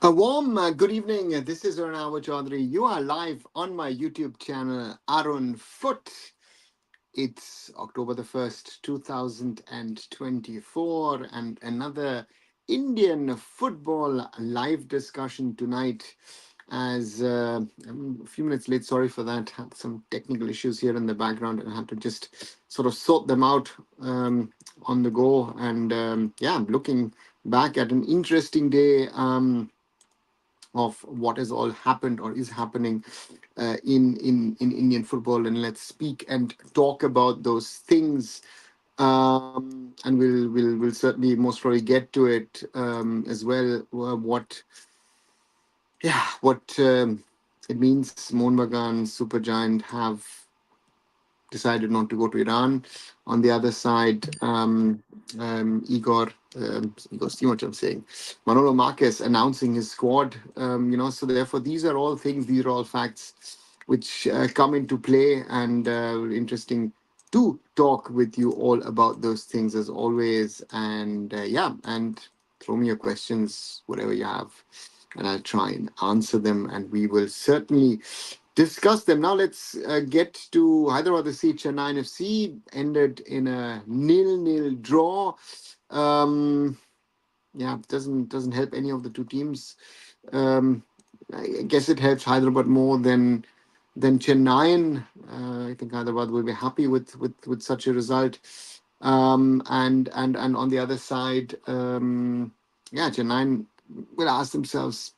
A warm good evening. This is Arun Chaudhary. You are live on my YouTube channel, Arun Foot. It's October the 1st, 2024, and another Indian football live discussion tonight. As I'm a few minutes late, sorry for that. Had some technical issues here in the background and I had to just sort of sort them out on the go. And yeah, I'm looking back at an interesting day. Of what has all happened or is happening in Indian football, and let's speak and talk about those things. And we'll certainly most probably get to it as well. What it means. Mohun Bagan Supergiant have decided not to go to Iran. On the other side, Igor, see what I'm saying, Manolo Marquez announcing his squad. So therefore, these are all things, these are all facts which come into play, and interesting to talk with you all about those things as always. And yeah, and throw me your questions, whatever you have, and I'll try and answer them, and we will certainly discuss them. Now let's get to Hyderabad FC. Chennaiyin FC ended in a nil-nil draw. Um, yeah, doesn't help any of the two teams. Um, I guess it helps Hyderabad more than Chennaiyin. I think Hyderabad will be happy with such a result. And on the other side, yeah, Chennaiyin will ask themselves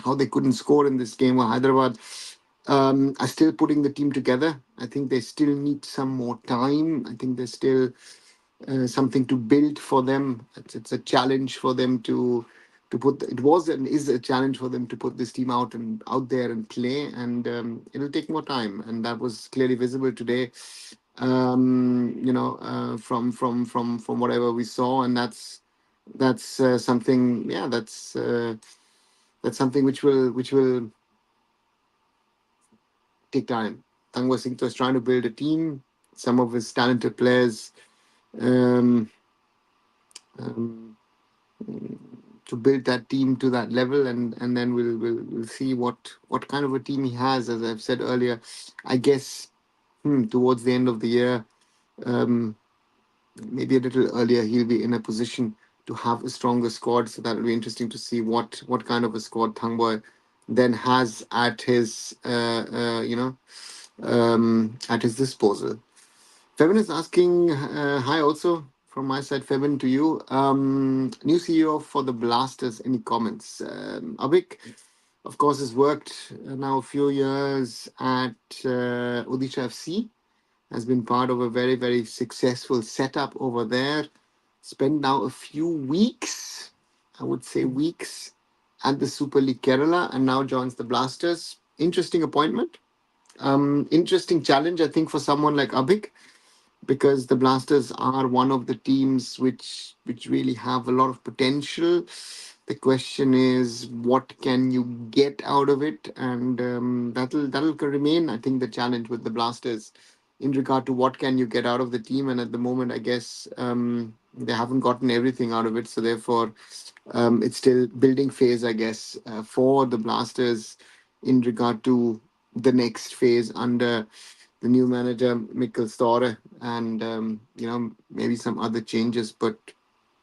how they couldn't score in this game. While Hyderabad are still putting the team together. I think they still need some more time. I think there's still something to build for them. It's a challenge for them to put. It was and is a challenge for them to put this team out there and play, and it'll take more time. And that was clearly visible today. From whatever we saw, and that's something. Yeah, that's something which will take time. Tangwa Singh is trying to build a team. Some of his talented players um, um, to build that team to that level, and then we'll see what kind of a team he has. As I've said earlier, I guess towards the end of the year, um, maybe a little earlier, he'll be in a position to have a stronger squad. So that'll be interesting to see what kind of a squad Thangboy then has at his at his disposal. Febin is asking, hi also from my side, Febin, to you. New CEO for the Blasters, any comments? Abik, of course, has worked now a few years at Odisha FC, has been part of a very, very successful setup over there. Spent now a few weeks, I would say weeks, at the Super League Kerala, and now joins the Blasters. Interesting appointment. Interesting challenge, I think, for someone like Abik, because the Blasters are one of the teams which really have a lot of potential. The question is, what can you get out of it, and that'll remain, I think, the challenge with the Blasters in regard to what can you get out of the team. And at the moment, I guess they haven't gotten everything out of it, so therefore it's still building phase, I guess, for the Blasters in regard to the next phase under the new manager Mikkel Store, and maybe some other changes. But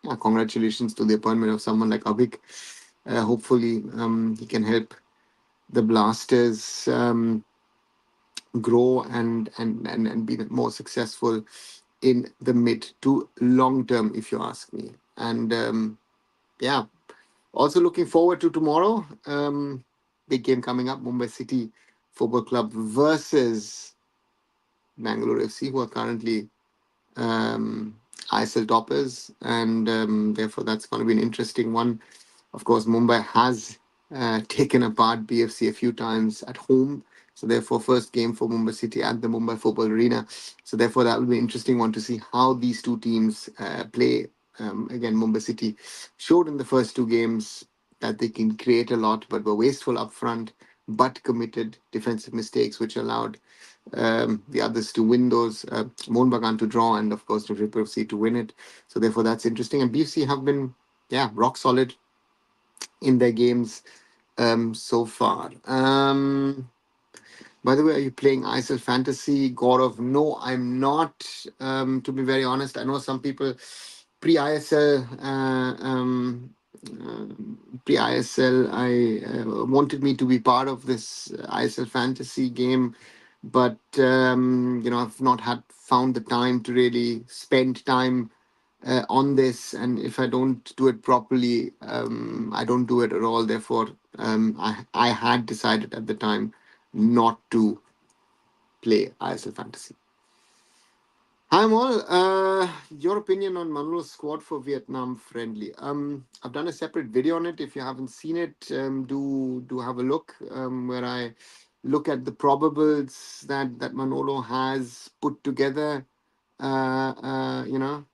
yeah, congratulations to the appointment of someone like Abik. Hopefully, he can help the Blasters grow and be more successful in the mid to long term, if you ask me. And yeah, also looking forward to tomorrow. Big game coming up: Mumbai City Football Club versus Bangalore FC, who are currently ISL toppers, and therefore that's going to be an interesting one. Of course, Mumbai has taken apart BFC a few times at home, so therefore first game for Mumbai City at the Mumbai Football Arena. So therefore that will be an interesting one to see how these two teams play. Again, Mumbai City showed in the first two games that they can create a lot, but were wasteful up front, but committed defensive mistakes, which allowed the others to win those. Mohun Bagan to draw, and of course, the Ripper FC to win it. So therefore, that's interesting. And BFC have been, yeah, rock solid in their games. so far. By the way, are you playing ISL Fantasy? God of No, I'm not. To be very honest, I know some people pre ISL. Pre ISL, I wanted me to be part of this ISL Fantasy game, but I've not had found the time to really spend time on this, and if I don't do it properly, I don't do it at all. Therefore, I had decided at the time not to play ISL Fantasy. Hi, Amol. Your opinion on Manuel's squad for Vietnam friendly? I've done a separate video on it. If you haven't seen it, do have a look, where I look at the probables that Manolo has put together. You know,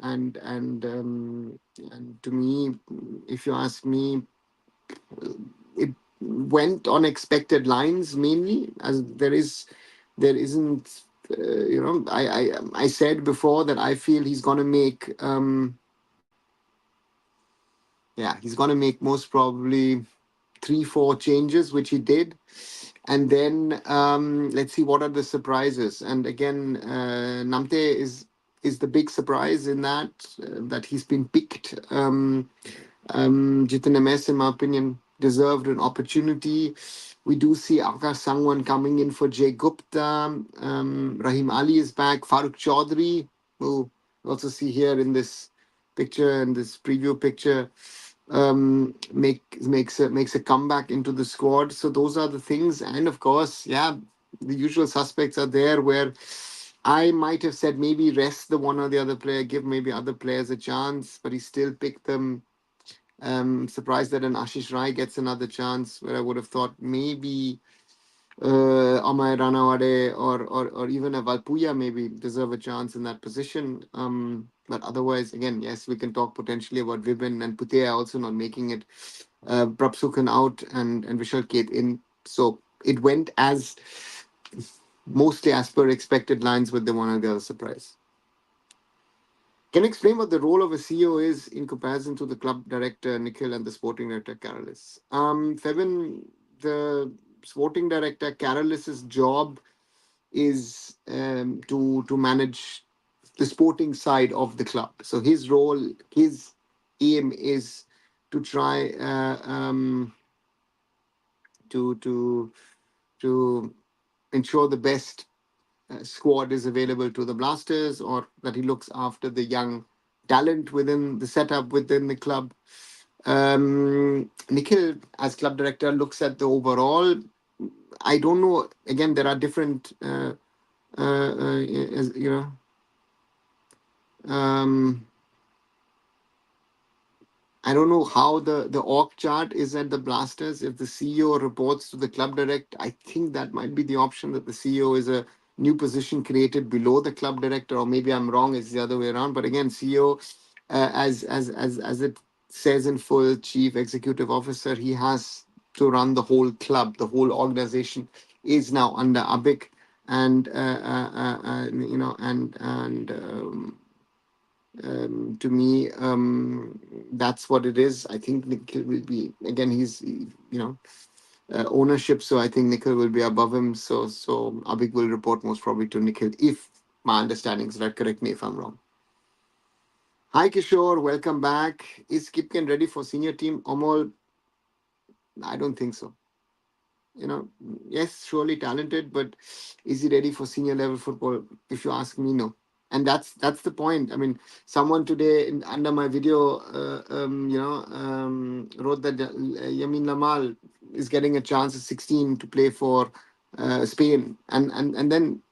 and to me, if you ask me, it went on expected lines mainly, as there isn't. I said before that I feel he's gonna make he's gonna make most probably 3-4 changes, which he did. And then let's see what are the surprises. And again, Namte is the big surprise in that he's been picked. Jitin MS, in my opinion, deserved an opportunity. We do see Akash Sangwan coming in for Jay Gupta. Rahim Ali is back. Farooq Chaudhry, who we also see here in this picture, in this preview picture, makes a comeback into the squad. So those are the things, and of course, yeah, the usual suspects are there. Where I might have said maybe rest the one or the other player, give maybe other players a chance, but he still picked them. Surprised that an Ashish Rai gets another chance, where I would have thought maybe Amay Ranawade or even a Valpuya maybe deserve a chance in that position. But otherwise, again, yes, we can talk potentially about Vibin and Putea also not making it. Prabsukhan out and Vishal Kate in. So it went as mostly as per expected lines with the one or the other surprise. Can you explain what the role of a CEO is in comparison to the club director Nikhil and the sporting director Carolis? Febin, the sporting director Carolis's job is to manage the sporting side of the club. So his role, his aim is to try to to ensure the best squad is available to the Blasters, or that he looks after the young talent within the setup within the club. Nikhil, as club director, looks at the overall. I don't know. Again, there are different, as, you know, um, I don't know how the org chart is at the Blasters. If the CEO reports to the club director, I think that might be the option, that the CEO is a new position created below the club director, or maybe I'm wrong. It's the other way around. But again, CEO, as it says in full, chief executive officer, he has to run the whole club. The whole organization is now under Abik, and to me, that's what it is. I think Nikhil will be, again, ownership. So I think Nikhil will be above him. So Abhik will report most probably to Nikhil, if my understanding is right. Correct me if I'm wrong. Hi Kishore, welcome back. Is Kipken ready for senior team? Omol, I don't think so. Yes, surely talented, but is he ready for senior level football? If you ask me, no. And that's the point. I mean, someone today under my video, wrote that Yamin Lamal is getting a chance at 16 to play for Spain, and then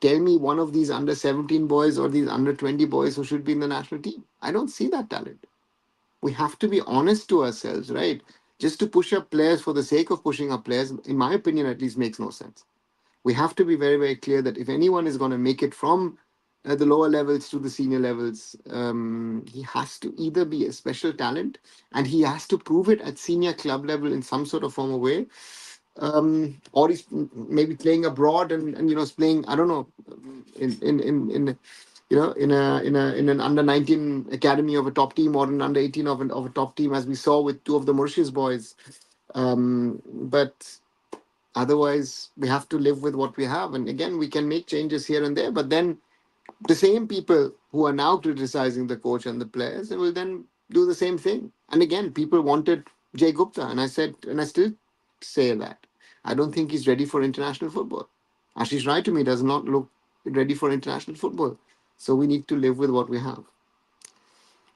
tell me one of these under 17 boys or these under 20 boys who should be in the national team. I don't see that talent. We have to be honest to ourselves, right? Just to push up players for the sake of pushing up players, in my opinion at least, makes no sense. We have to be very, very clear that if anyone is going to make it from the lower levels to the senior levels, he has to either be a special talent, and he has to prove it at senior club level in some sort of form or way, or he's maybe playing abroad and playing, I don't know, in in an under 19 academy of a top team, or an under 18 of a top team, as we saw with two of the Mauritius boys. But otherwise, we have to live with what we have. And again, we can make changes here and there, but then the same people who are now criticizing the coach and the players will then do the same thing. And again, people wanted Jay Gupta, and I said, and I still say that I don't think he's ready for international football. Ashish Rai to me does not look ready for international football. So we need to live with what we have.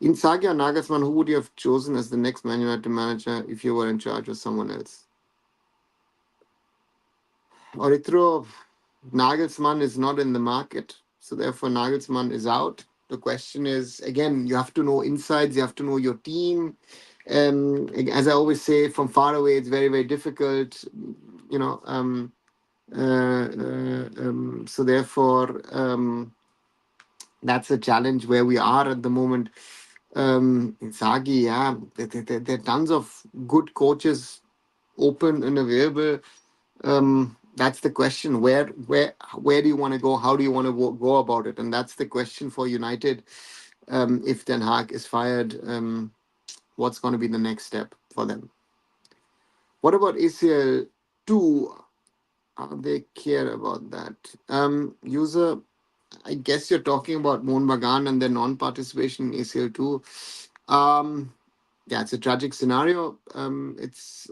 In Sagya Nagasman, who would you have chosen as the next Man United manager if you were in charge of someone else? Orithro, Nagelsmann is not in the market, so therefore Nagelsmann is out. The question is, again, you have to know insides, you have to know your team. As I always say, from far away, it's very, very difficult. You know, so therefore, that's a challenge where we are at the moment. Inzaghi, yeah, there are tons of good coaches open and available. That's the question. Where do you want to go? How do you want to go about it? And that's the question for United. If Ten Hag is fired, what's going to be the next step for them? What about ACL 2? How they care about that? User, I guess you're talking about Mohun Bagan and their non-participation in ACL 2. Yeah, it's a tragic scenario. It's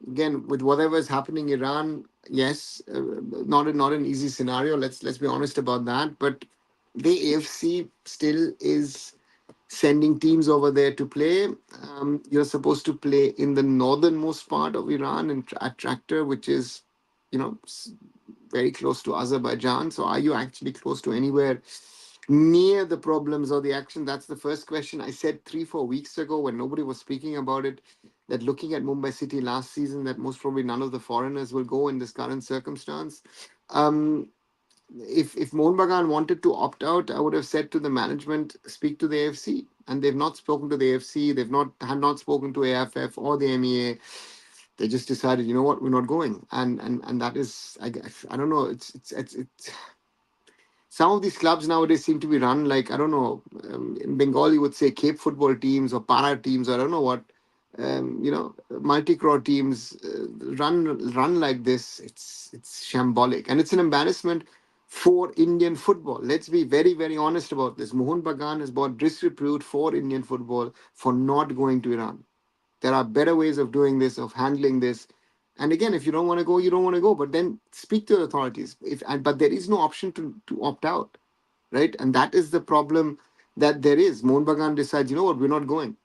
again, with whatever is happening in Iran, yes, not an easy scenario. Let's be honest about that. But the AFC still is sending teams over there to play. You're supposed to play in the northernmost part of Iran at Tractor, which is, very close to Azerbaijan. So are you actually close to anywhere near the problems or the action? That's the first question. I said 3-4 weeks ago when nobody was speaking about it, that looking at Mumbai City last season, that most probably none of the foreigners will go in this current circumstance. If Mohun Bagan wanted to opt out, I would have said to the management, speak to the AFC. And they've not spoken to the AFC. They've not had not spoken to AIFF or the MEA. They just decided, you know what, we're not going. And that is, I don't know. It's some of these clubs nowadays seem to be run like, I don't know, in Bengal you would say Cape football teams or para teams, or I don't know what, multi-crore teams run like this. It's shambolic, and it's an embarrassment for Indian football. Let's be very, very honest about this. Mohun Bagan has brought disrepute for Indian football for not going to Iran. There are better ways of doing this, of handling this. And again, if you don't want to go, you don't want to go. But then speak to the authorities. But there is no option to opt out, right? And that is the problem that there is. Mohun Bagan decides, you know what, we're not going.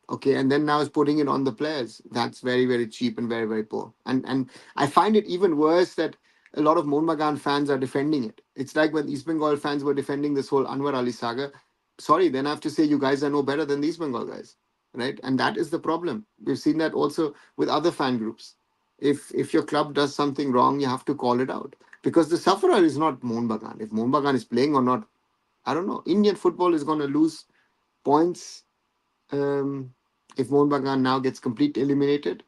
Okay, and then now is putting it on the players. That's very, very cheap and very, very poor. And I find it even worse that a lot of Mohun Bagan fans are defending it. It's like when East Bengal fans were defending this whole Anwar Ali saga. Sorry, then I have to say you guys are no better than the East Bengal guys, right? And that is the problem. We've seen that also with other fan groups. If your club does something wrong, you have to call it out, because the sufferer is not Mohun Bagan. If Mohun Bagan is playing or not, I don't know. Indian football is going to lose points if Mohun Bagan now gets completely eliminated,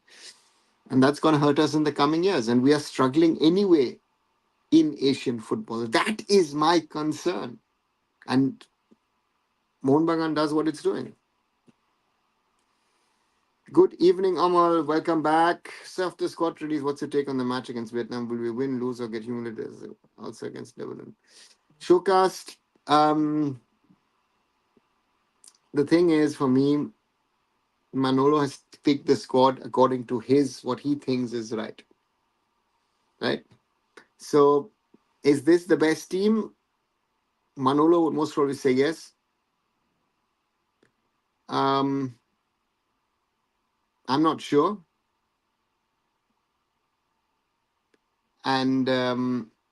and that's going to hurt us in the coming years. And we are struggling anyway in Asian football. That is my concern. And Mohun Bagan does what it's doing. Good evening, Amal. Welcome back. So after squad release, what's your take on the match against Vietnam? Will we win, lose, or get humiliated also against Lebanon? Showcast. The thing is, for me, Manolo has picked the squad according to what he thinks is right. Right? So, is this the best team? Manolo would most probably say yes. I'm not sure. And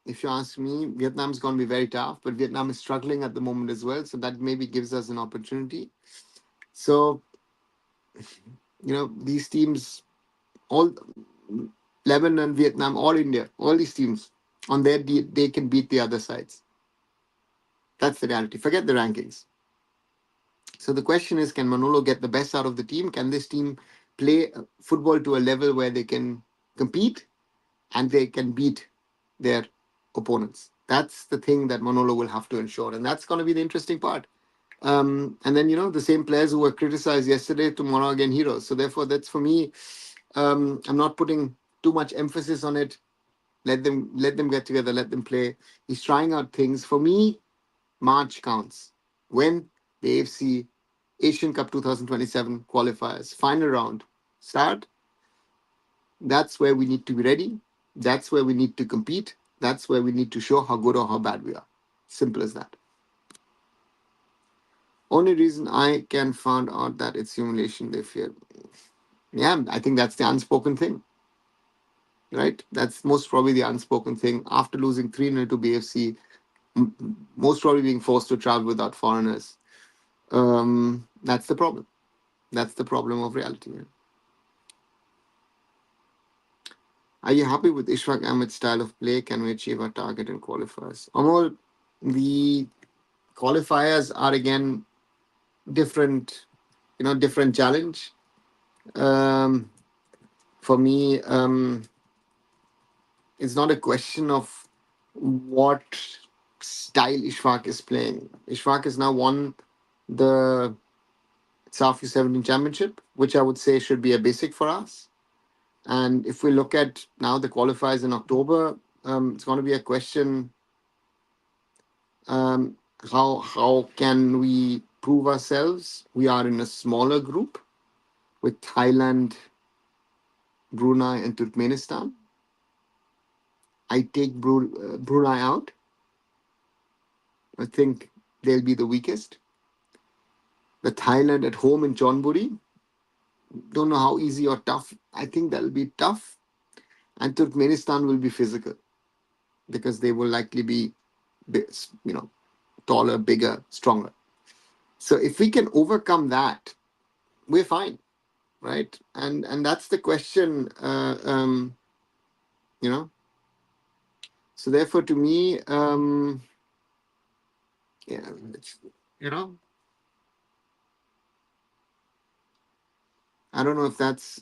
if you ask me, Vietnam's going to be very tough, but Vietnam is struggling at the moment as well. So that maybe gives us an opportunity. So, these teams, all Lebanon, Vietnam, all India, all these teams, on their they can beat the other sides. That's the reality. Forget the rankings. So the question is, can Manolo get the best out of the team? Can this team play football to a level where they can compete and they can beat their opponents? That's the thing that Manolo will have to ensure, and that's going to be the interesting part. And then the same players who were criticized yesterday, tomorrow again heroes. So therefore, that's for me. I'm not putting too much emphasis on it. Let them get together. Let them play. He's trying out things. For me, March counts. When the AFC Asian Cup 2027 qualifiers final round start, that's where we need to be ready. That's where we need to compete. That's where we need to show how good or how bad we are. Simple as that. Only reason I can find out that it's simulation they fear. Yeah, I think that's the unspoken thing, right? That's most probably the unspoken thing. After losing 3-0 to BFC, most probably being forced to travel without foreigners. That's the problem. That's the problem of reality. Yeah. Are you happy with Ishfaq Ahmed's style of play? Can we achieve our target in qualifiers? Amol, the qualifiers are again different, different challenge. Um, for me, it's not a question of what style Ishfaq is playing. Ishfaq has now won the South U17 Championship, which I would say should be a basic for us. And if we look at now the qualifiers in October, it's going to be a question, um, how can we prove ourselves? We are in a smaller group with Thailand, Brunei, and Turkmenistan. I take Brunei out. I think they'll be the weakest. The Thailand at home in Chonburi, don't know how easy or tough. I think that'll be tough. And Turkmenistan will be physical because they will likely be, you know, taller, bigger, stronger. So if we can overcome that, we're fine, right? And that's the question, you know. So therefore, to me, yeah, you know, I don't know if that's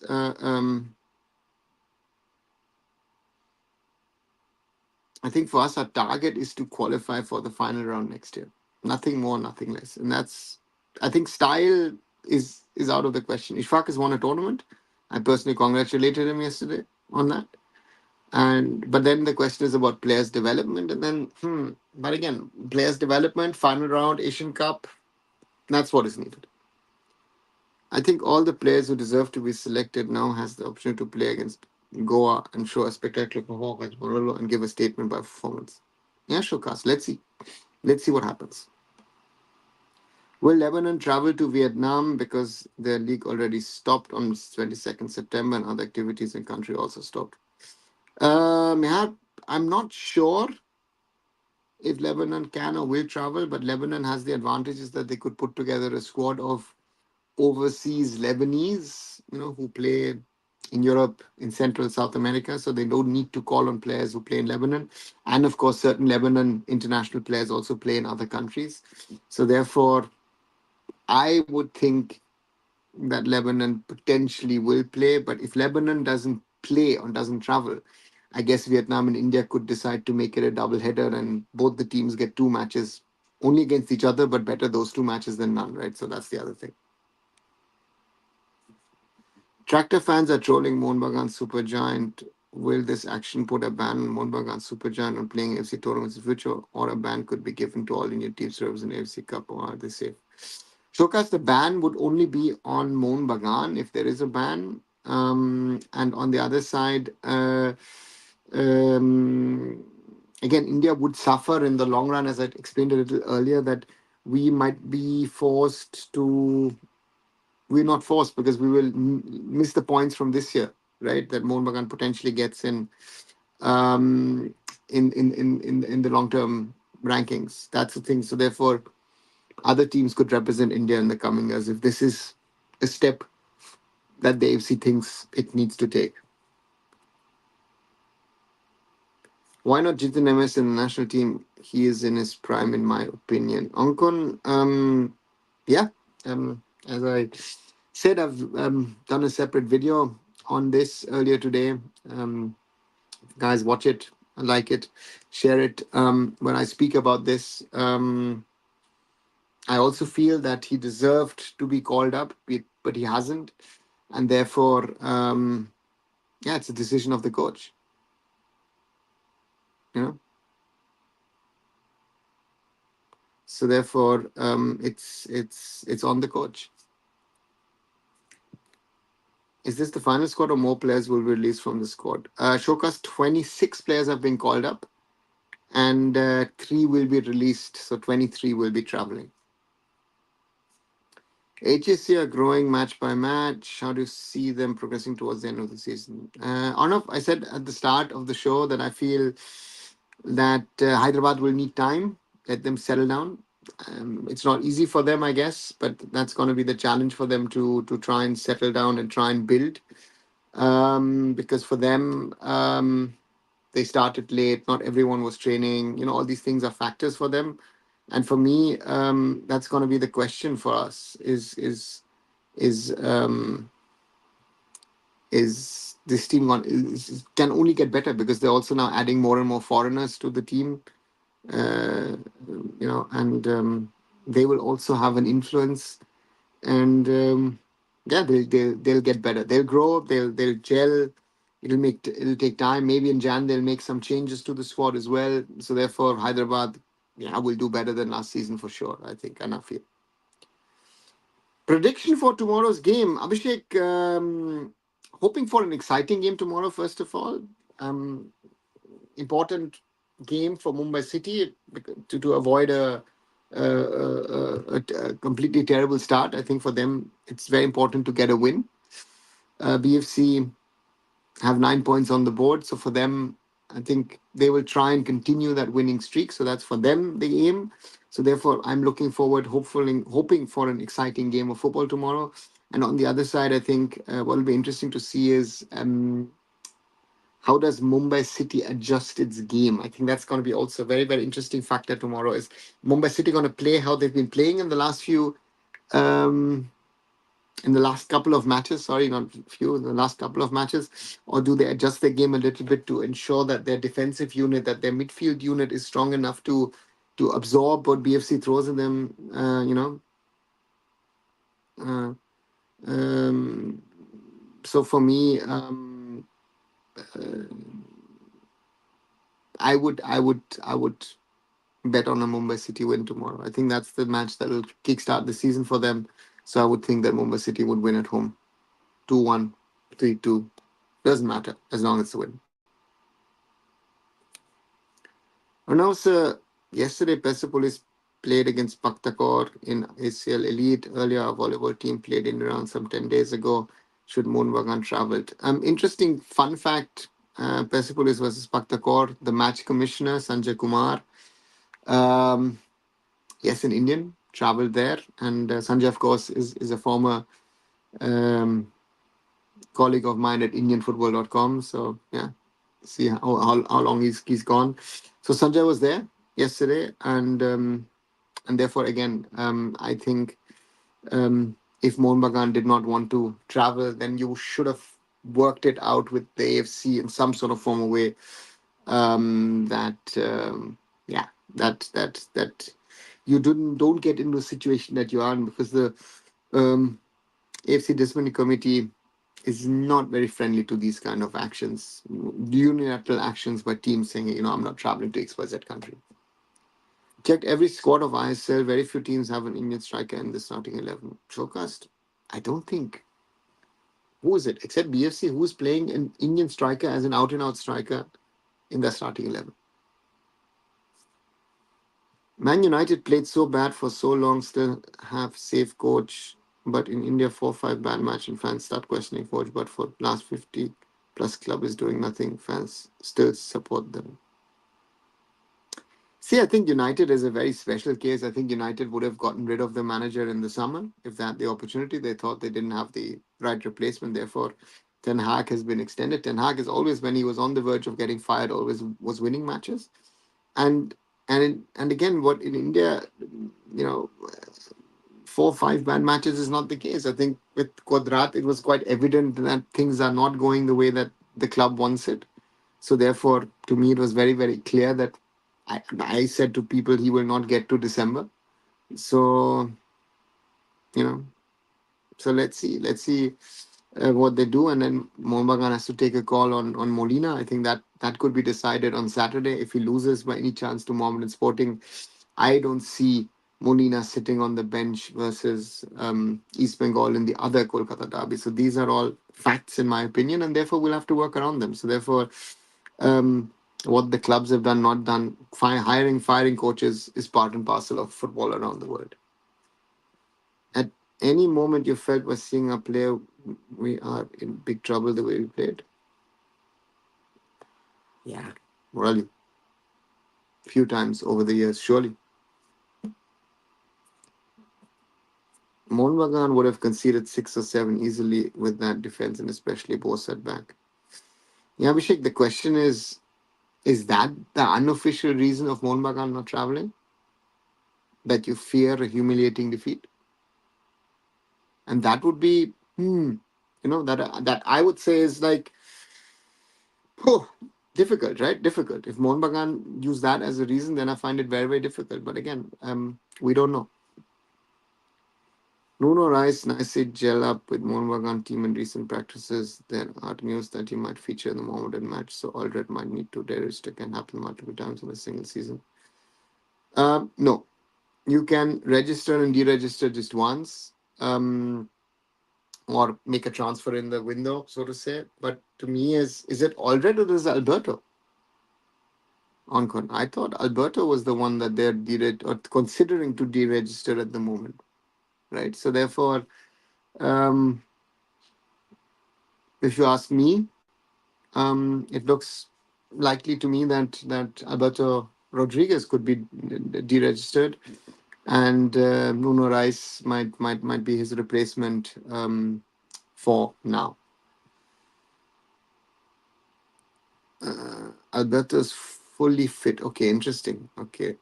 I think for us, our target is to qualify for the final round next year. Nothing more, nothing less. And that's, I think, style is out of the question. Ishfaq has won a tournament. I personally congratulated him yesterday on that. And but then the question is about players' development, and then but again, players' development, final round, Asian Cup, that's what is needed. I think all the players who deserve to be selected now has the option to play against Goa and show a spectacular performance against Morello and give a statement by performance. Yeah, showcase. Let's see. Let's see what happens. Will Lebanon travel to Vietnam because their league already stopped on 22nd September and other activities in country also stopped? Yeah, I'm not sure if Lebanon can or will travel, but Lebanon has the advantages that they could put together a squad of overseas Lebanese, who play in Europe, in Central South America, so they don't need to call on players who play in Lebanon. And of course, certain Lebanon international players also play in other countries. So therefore, I would think that Lebanon potentially will play, but if Lebanon doesn't play or doesn't travel, I guess Vietnam and India could decide to make it a double header and both the teams get two matches only against each other, but better those two matches than none, right? So that's the other thing. Tractor fans are trolling Mohun Bagan Supergiant. Will this action put a ban on Mohun Bagan Supergiant on playing AFC tournaments in future, or a ban could be given to all Indian teams representing AFC Cup, or are they safe? Showcase, the ban would only be on Mohun Bagan if there is a ban. And on the other side, um, again, India would suffer in the long run, as I explained a little earlier, that we might be forced to. We're not forced because we will miss the points from this year, right? That Mohun Bagan potentially gets um, in the long term rankings. That's the thing. So therefore, other teams could represent India in the coming years if this is a step that the AFC thinks it needs to take. Why not Jitin MS in the national team? He is in his prime, in my opinion. Ankon, yeah, as I said, I've done a separate video on this earlier today. Guys, watch it. like it, share it. When I speak about this, I also feel that he deserved to be called up, but he hasn't, and therefore, yeah, it's a decision of the coach. You know, so therefore, it's on the coach. Is this the final squad, or more players will be released from the squad? Showcase 26 players have been called up, and three will be released. So 23 will be traveling. HSC are growing match by match. How do you see them progressing towards the end of the season? Arnav, I said at the start of the show that I feel that Hyderabad will need time, let them settle down. It's not easy for them, I guess, but that's going to be the challenge for them to try and settle down and try and build. Because for them, they started late. Not everyone was training. All these things are factors for them. And for me, that's going to be the question for us: is is this team can only get better because they're also now adding more and more foreigners to the team. Uh, and they will also have an influence. And yeah, they'll get better. They'll grow. They'll gel. It'll take time. Maybe in Jan they'll make some changes to the squad as well. So therefore, Hyderabad, yeah, will do better than last season for sure. I think, and I feel. Prediction for tomorrow's game, Abhishek. Hoping for an exciting game tomorrow. First of all, um, important game for Mumbai City to avoid a completely terrible start. I think for them, it's very important to get a win. BFC have 9 points on the board, so for them, I think they will try and continue that winning streak. So that's for them the aim. So therefore, I'm looking forward, hoping for an exciting game of football tomorrow. And on the other side, I think what will be interesting to see is how does Mumbai City adjust its game? I think that's going to be also a very, very interesting factor tomorrow. Is Mumbai City going to play how they've been playing um, in the last couple of matches? Sorry, not few, in the last couple of matches, or do they adjust their game a little bit to ensure that their defensive unit, that their midfield unit is strong enough to absorb what BFC throws in them? Uh, um, so for me, I would bet on a Mumbai City win tomorrow. I think that's the match that will kickstart the season for them. So I would think that Mumbai City would win at home. 2-1, 3-2. Doesn't matter as long as it's a win. And also, yesterday, Persepolis played against Paktakor in ACL Elite. Earlier, our volleyball team played in around some 10 days ago. Should Mohan Bagan traveled. Interesting fun fact, Persepolis versus Paktakor, the match commissioner, Sanjay Kumar, um, yes, an Indian, traveled there. And Sanjay, of course, is a former um, colleague of mine at indianfootball.com. So, yeah, see how long he's gone. So, Sanjay was there yesterday. And therefore, again, I think if Mohun Bagan did not want to travel, then you should have worked it out with the AFC in some sort of formal way. That yeah, that you don't get into a situation that you are in, because the AFC disciplinary committee is not very friendly to these kind of actions, unilateral actions by teams saying, I'm not traveling to XYZ country. Checked every squad of ISL. Very few teams have an Indian striker in the starting 11. Showcast, I don't think. Who is it? Except BFC, who's playing an Indian striker as an out and out striker in the starting 11? Man United played so bad for so long, still have safe coach. But in India, 4-5 bad match and fans start questioning coach. But for last 50 plus club is doing nothing. Fans still support them. See, I think United is a very special case. I think United would have gotten rid of the manager in the summer if they had the opportunity. They thought they didn't have the right replacement. Therefore, Ten Hag has been extended. Ten Hag is always, when he was on the verge of getting fired, always was winning matches. And again, what in India, you know, 4 or 5 bad matches is not the case. I think with Quadrat, it was quite evident that things are not going the way that the club wants it. So therefore, to me, it was very, very clear that I said to people he will not get to December. So, you know, so let's see what they do, and then Mohambagan has to take a call on Molina. I think that could be decided on Saturday. If he loses by any chance to Mohammedan Sporting, I don't see Molina sitting on the bench versus East Bengal in the other Kolkata derby. So these are all facts in my opinion, and therefore we'll have to work around them. So therefore, um, what the clubs have done, not done, hiring, firing coaches is part and parcel of football around the world. At any moment you felt was seeing a player, we are in big trouble the way we played. Yeah, really, few times over the years, surely. Mohun Bagan would have conceded 6 or 7 easily with that defense and especially Bo setback. Yeah, Abhishek, the question is that the unofficial reason of Mohun Bagan not traveling? That you fear a humiliating defeat? And that would be, that I would say is like, oh, difficult, right? Difficult. If Mohun Bagan use that as a reason, then I find it very, very difficult. But again, we don't know. Nuno Rice nicely gel up with Mohun Bagan team in recent practices. There are news that he might feature in the Mohammedan match, so Aldred might need to register. Can happen multiple times in a single season. No, you can register and deregister just once, or make a transfer in the window, so to say. But to me, is it Aldred or is it Alberto? Oncon. I thought Alberto was the one that they're or considering to deregister at the moment, right? So therefore, um, if you ask me, it looks likely to me that Alberto Rodriguez could be deregistered, and Nuno Rice might be his replacement for now. Alberto's fully fit. Okay, interesting. Okay.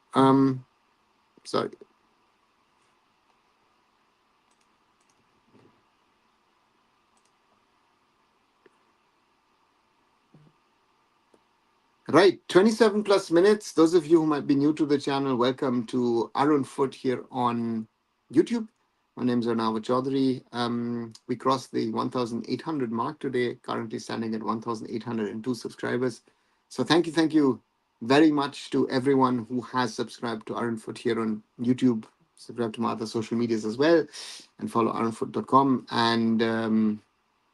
Sorry. Right, 27 plus minutes. Those of you who might be new to the channel, welcome to Arun Foot here on YouTube. My name is Arnav Chaudhary. We crossed the 1,800 mark today, currently standing at 1,802 subscribers. So thank you very much to everyone who has subscribed to Arun Foot here on YouTube. Subscribe to my other social medias as well, and follow arunfoot.com. And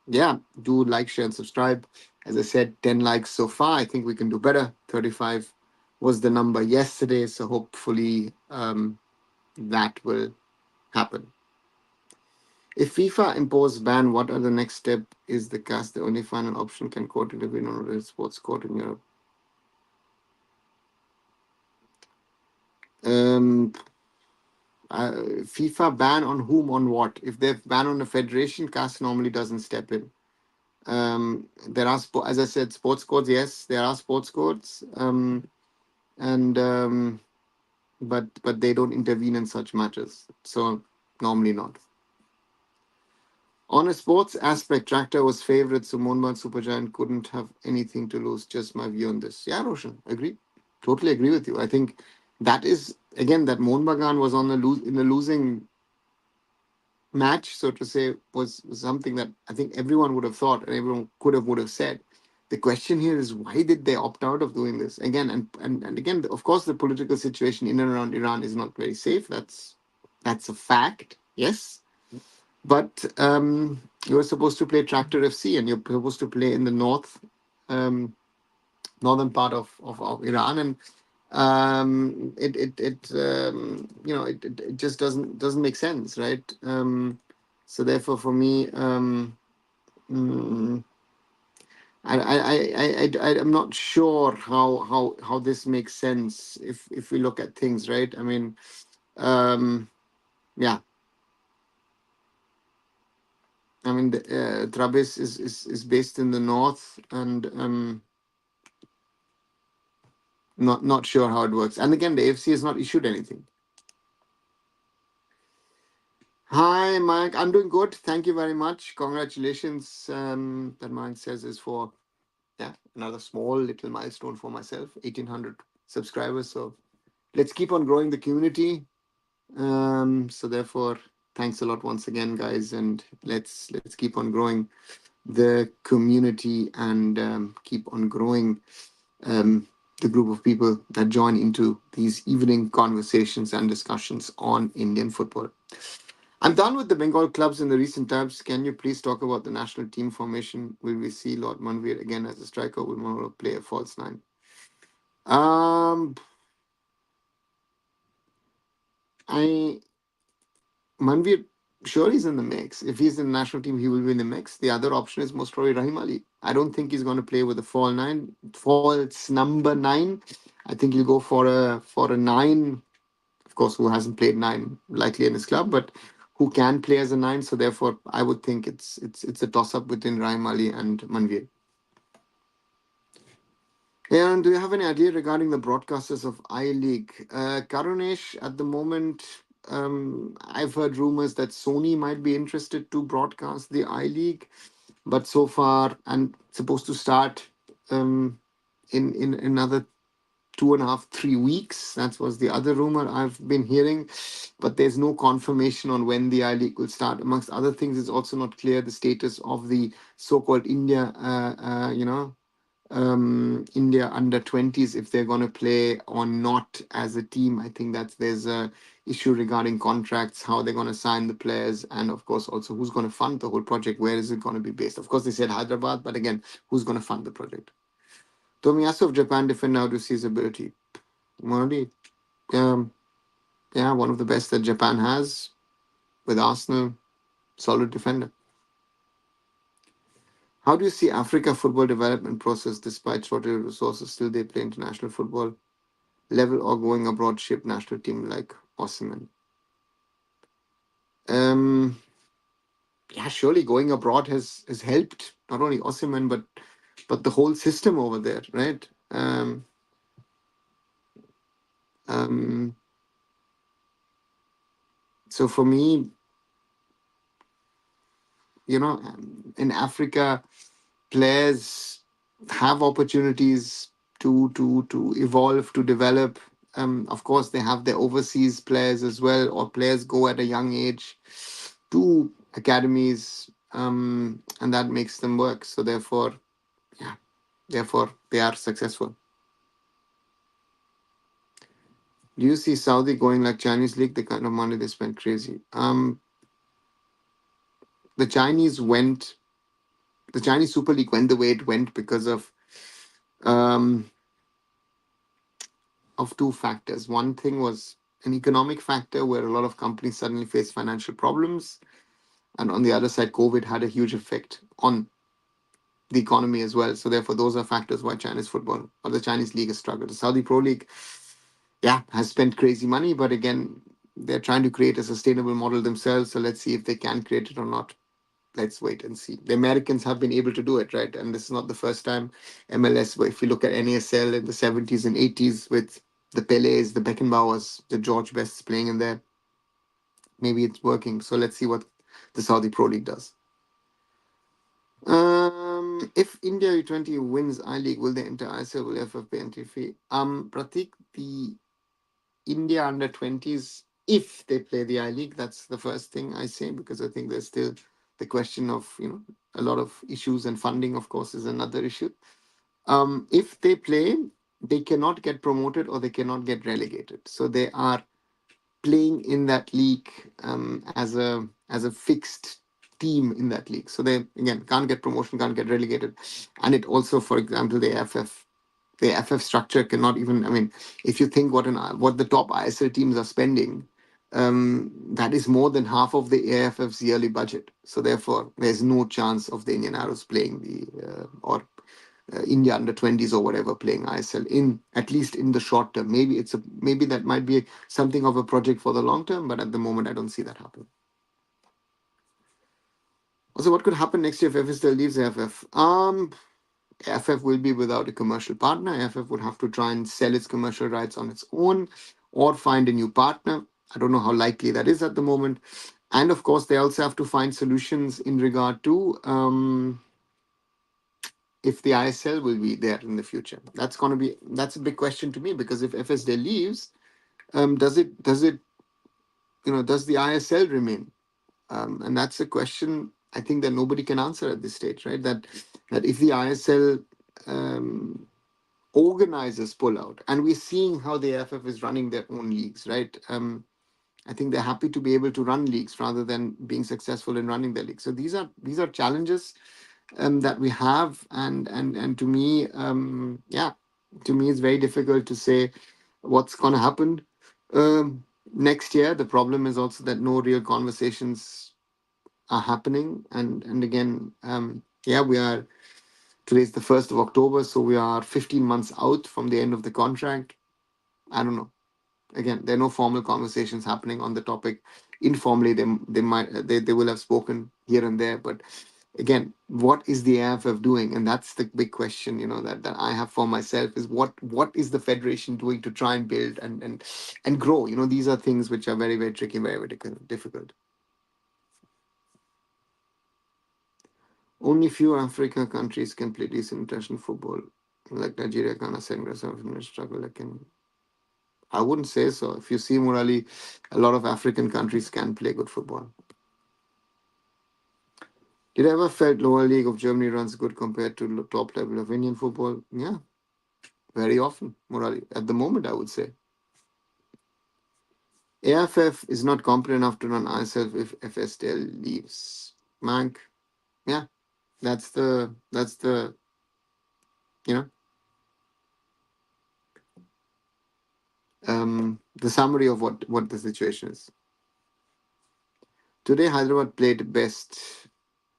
yeah, do like, share, and subscribe. As I said, 10 likes so far. I think we can do better. 35 was the number yesterday, so hopefully that will happen. If FIFA impose ban, what are the next step? Is the CAS the only final option? Can court intervene on a sports court in Europe? Um, FIFA ban on whom, on what? If they ban on a federation, CAS normally doesn't step in. There are, as I said, sports codes. Yes, there are sports codes, and but they don't intervene in such matters. So normally not. On a sports aspect, Tractor was favourite, so Monman Supergiant couldn't have anything to lose. Just my view on this. Yeah, Roshan, agree. Totally agree with you. I think that is again that Mohun Bagan was on the in the losing match, so to say, was something that I think everyone would have thought and everyone would have said. The question here is why did they opt out of doing this again? And again, of course, the political situation in and around Iran is not very safe. That's a fact. Yes, but you're supposed to play Tractor FC, and you're supposed to play in the um, northern part of Iran, and it just doesn't make sense, right? So therefore, for me, mm, I'm not sure how this makes sense if we look at things, right? I mean, um, yeah, I mean, Trabis is based in the north, and not sure how it works. And again, the AFC has not issued anything. Hi, Mike. I'm doing good. Thank you very much. Congratulations. That Mike says is for yeah, another small little milestone for myself, 1,800 subscribers. So let's keep on growing the community. So therefore, thanks a lot once again, guys, and let's keep on growing the community and keep on growing um, the group of people that join into these evening conversations and discussions on Indian football. I'm done with the Bengal clubs in the recent times. Can you please talk about the national team formation? Will we see Lord Manvir again as a striker? Will Manvir play a false nine? Um, I Manvir sure he's in the mix. If he's in the national team, he will be in the mix. The other option is most probably Rahim Ali. I don't think he's going to play with a false number nine. I think he'll go for a nine, of course, who hasn't played nine likely in his club, but who can play as a nine. So therefore, I would think it's a toss up between Rahim Ali and Manvir. And do you have any idea regarding the broadcasters of I League? Karunesh, at the moment, I've heard rumors that Sony might be interested to broadcast the I League, but so far, and supposed to start um, in another 2.5, 3 weeks. That was the other rumor I've been hearing, but there's no confirmation on when the I League will start. Amongst other things, it's also not clear the status of the so-called India under 20s, if they're going to play or not as a team. I think that there's a issue regarding contracts, how they're going to sign the players, and of course also who's going to fund the whole project. Where is it going to be based? Of course, they said Hyderabad, but again, who's going to fund the project? Tomiyasu of Japan defender, how do you see his ability? Morally, um, yeah, one of the best that Japan has with Arsenal, solid defender. How do you see Africa football development process despite shortage of resources? Still, they play international football level or going abroad shape national team like Osimhen. Um, yeah, surely going abroad has helped not only Osimhen but the whole system over there, right? Um, so for me, in Africa, players have opportunities to evolve, to develop. Of course, they have their overseas players as well, or players go at a young age to academies, and that makes them work. So yeah, therefore they are successful. Do you see Saudi going like Chinese league? The kind of money they spend crazy. The Chinese went. The Chinese Super League went the way it went because um, of two factors. One thing was an economic factor where a lot of companies suddenly faced financial problems, and on the other side, COVID had a huge effect on the economy as well. So therefore, those are factors why Chinese football or the Chinese league has struggled. The Saudi Pro League, yeah, has spent crazy money, but again, they're trying to create a sustainable model themselves. So let's see if they can create it or not. Let's wait and see. The Americans have been able to do it, right? And this is not the first time. MLS, where if you look at NASL in the 70s and 80s with the Pelés, the Beckenbauers, the George Bests playing in there, maybe it's working. So let's see what the Saudi Pro League does. If India U20 wins I League, will they enter ISL? Will AIFF pay entry fee? Pratik, the India under 20s, if they play the I League, that's the first thing I say, because I think there's still the question of, a lot of issues, and funding, of course, is another issue. If they play, they cannot get promoted or they cannot get relegated. So they are playing in that league as a fixed team in that league. So they again can't get promotion, can't get relegated, and it also, for example, the FF structure cannot even. I mean, if you think what the top ISL teams are spending, that is more than half of the AIFF's yearly budget. So therefore, there's no chance of the Indian Arrows playing the or India under 20s or whatever playing ISL in at least in the short term. Maybe that might be something of a project for the long term, but at the moment I don't see that happen. Also, what could happen next year if FF still leaves AFF? AFF will be without a commercial partner. AFF would have to try and sell its commercial rights on its own or find a new partner. I don't know how likely that is at the moment. And of course, they also have to find solutions in regard to if the ISL will be there in the future. That's a big question to me, because if FSD leaves, does the ISL remain? And that's a question I think that nobody can answer at this stage, right? That if the ISL organizers pull out, and we're seeing how the AIFF is running their own leagues, right? I think they're happy to be able to run leagues rather than being successful in running their league. So these are challenges that we have, and to me, to me, it's very difficult to say what's going to happen next year. The problem is also that no real conversations are happening, and again, we are today's the 1st of October, so we are 15 months out from the end of the contract. I don't know. Again, there are no formal conversations happening on the topic. Informally, they will have spoken here and there, but again, what is the AIFF doing? And that's the big question, that I have for myself, is what is the federation doing to try and build and grow? These are things which are very, very tricky, very, very difficult. Only few African countries can play decent international football, like Nigeria, Ghana, Senegal, South Africa struggle. I wouldn't say so. If you see Murali, a lot of African countries can play good football. Did I ever felt lower league of Germany runs good compared to top level of Indian football? Yeah, very often, Murali. At the moment, I would say. AFF is not competent enough to run ISL if FSTL leaves. Mank, yeah, that's the you know the summary of what the situation is. Today, Hyderabad played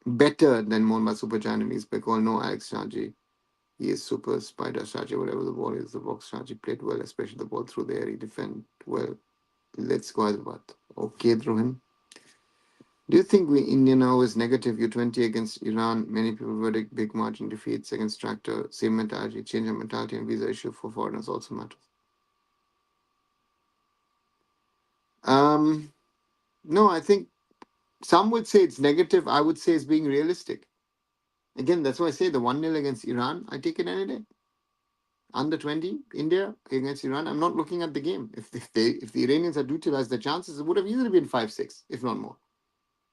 better than Mohammad Super Giant in East Bengal. No Alex Shaji. He is super spider Shaji, whatever the ball is. The box Shaji played well, especially the ball through the air. He defend well. Let's go Hyderabad. Okay, Drohin. Do you think we India now is negative U20 against Iran? Many people verdict big margin defeats against Tractor. Same mentality, change of mentality, and visa issue for foreigners also matters. Um, no, I think some would say it's negative. I would say it's being realistic. Again, that's why I say the 1-0 against Iran, I take it any day. Under 20, India against Iran. I'm not looking at the game. If the Iranians had utilized their chances, it would have easily been 5-6, if not more.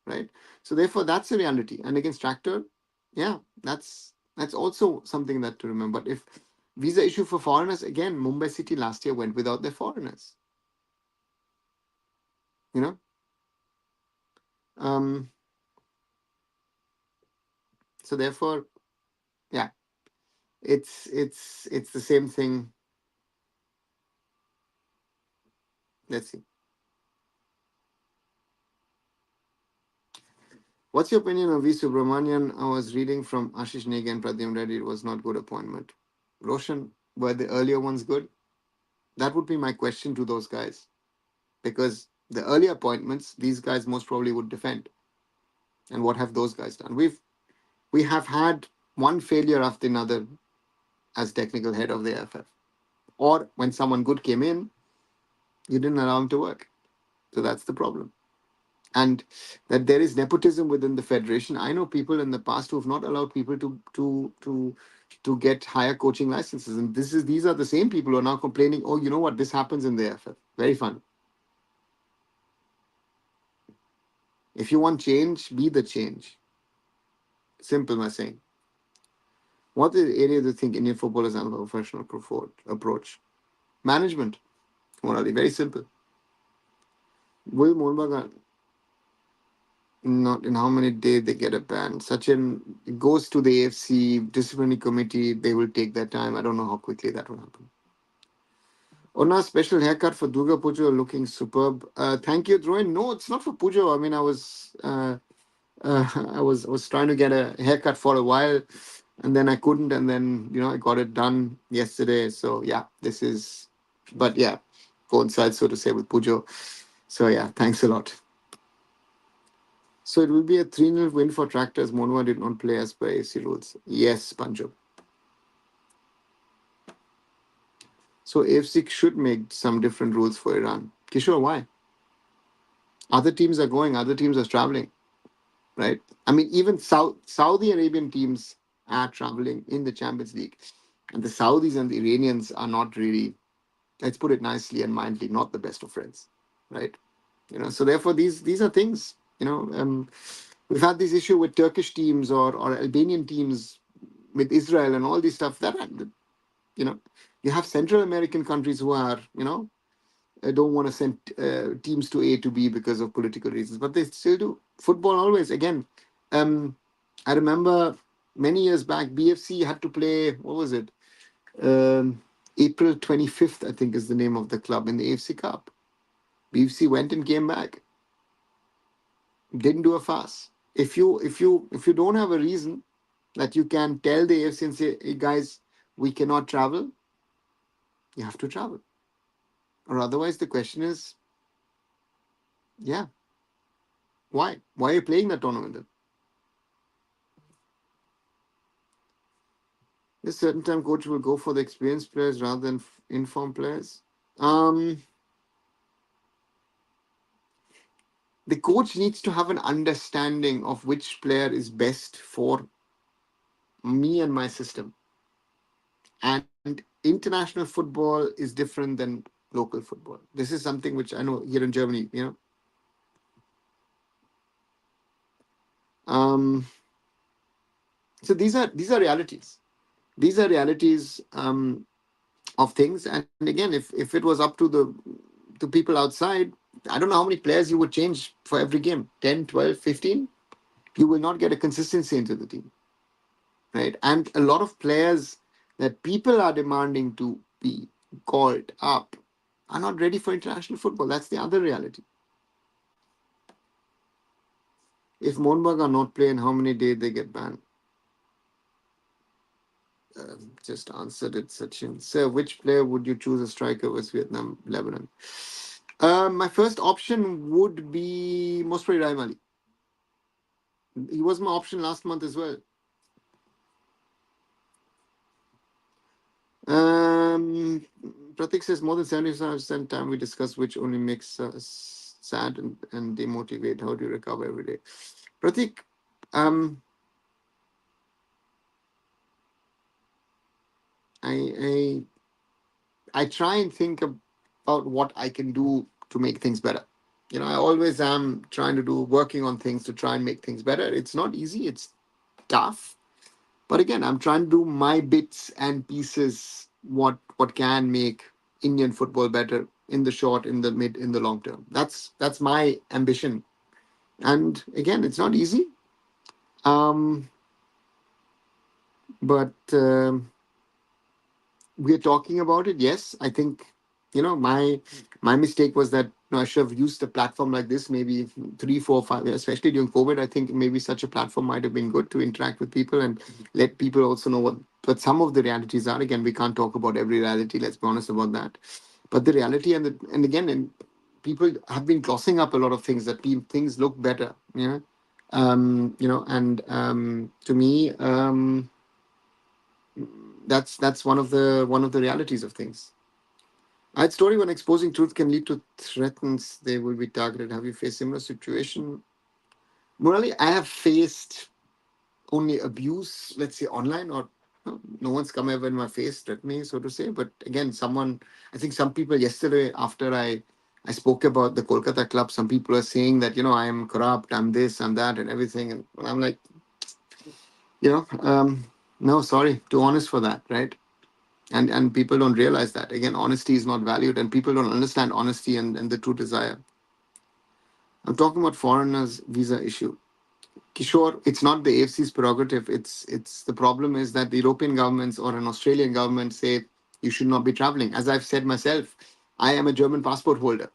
Right? So therefore, that's a reality. And against Tractor, yeah, that's also something that to remember. But if visa issue for foreigners, again, Mumbai City last year went without their foreigners. You know, um, so therefore, yeah, it's the same thing. Let's see. What's your opinion of V. Subramanian? I was reading from Ashish Negi and Pradyum Reddy. It was not good appointment. Roshan, were the earlier ones good? That would be my question to those guys. Because the earlier appointments, these guys most probably would defend. And what have those guys done? We have had one failure after another as technical head of the AFF. Or when someone good came in, you didn't allow him to work. So that's the problem. And that there is nepotism within the federation. I know people in the past who have not allowed people to get higher coaching licenses, and these are the same people who are now complaining. Oh, you know what? This happens in the AFF. Very fun. If you want change, be the change. Simple, my saying. What area do you think Indian footballers have a professional approach? Management. Morally, very simple. Will Mohanbag not in how many days they get a ban? Sachin goes to the AFC disciplinary committee. They will take their time. I don't know how quickly that will happen. Ona, special haircut for Durga Pujo, looking superb. Thank you, Droin. No, it's not for Pujo. I mean, I was trying to get a haircut for a while, and then I couldn't, and then I got it done yesterday. So yeah, this is, but yeah, coincides so to say with Pujo. So yeah, thanks a lot. So it will be a 3-0 win for Tractors. Monwa did not play as per AC rules. Yes, Panjo. So AFC should make some different rules for Iran. Kishore, why? Other teams are going, other teams are traveling, right? I mean, even Saudi Arabian teams are traveling in the Champions League. And the Saudis and the Iranians are not really, let's put it nicely and mildly, not the best of friends, right? So therefore these are things. We've had this issue with Turkish teams or Albanian teams with Israel and all these stuff. You know, you have Central American countries who are, don't want to send teams to A to B because of political reasons, but they still do. Football always. Again, um, I remember many years back, BFC had to play. What was it? Um, April 25th, I think, is the name of the club in the AFC Cup. BFC went and came back. Didn't do a fuss. If you don't have a reason that you can tell the AFC and say, hey guys, we cannot travel, you have to travel. Or otherwise the question is, yeah, why? Why are you playing the tournament then? A certain time coach will go for the experienced players rather than informed players. Um, the coach needs to have an understanding of which player is best for me and my system. And international football is different than local football. This is something which I know here in Germany. Um, so these are realities. These are realities of things. And again, if it was up to people outside, I don't know how many players you would change for every game. 10, 12, 15. You will not get a consistency into the team, right? And a lot of players that people are demanding to be called up are not ready for international football. That's the other reality. If Monberg are not playing, how many days they get banned? Just answered it, Sachin. Sir, which player would you choose a striker versus Vietnam, Lebanon? My first option would be most probably Raim Ali. He was my option last month as well. Um, Pratik says more than 75% time we discuss, which only makes us sad and demotivate. How do you recover every day? Pratik, um, I I try and think about what I can do to make things better. I always am trying to do working on things to try and make things better. It's not easy, it's tough. But again, I'm trying to do my bits and pieces what can make Indian football better in the short, in the mid, in the long term. That's my ambition. And again, it's not easy. Um, but we're talking about it. Yes, I think my mistake was that I should have used a platform like this maybe 3, 4, 5 years, especially during COVID. I think maybe such a platform might have been good to interact with people and let people also know what some of the realities are. Again, we can't talk about every reality. Let's be honest about that. But the reality and again, and people have been glossing up a lot of things that things look better. And to me. That's one of the realities of things. I had story when exposing truth can lead to threats. They will be targeted. Have you faced similar situation? Morally, I have faced only abuse, let's say online, or no one's come ever in my face, threatened me, so to say. But again, I think some people yesterday after I spoke about the Kolkata club, some people are saying that I am corrupt, I'm this, I'm that, and everything, and I'm like, no, sorry, too honest for that, right? And people don't realize that. Again, honesty is not valued and people don't understand honesty and the true desire. I'm talking about foreigners visa issue. Kishore, it's not the AFC's prerogative. It's the problem is that the European governments or an Australian government say you should not be traveling. As I've said myself, I am a German passport holder.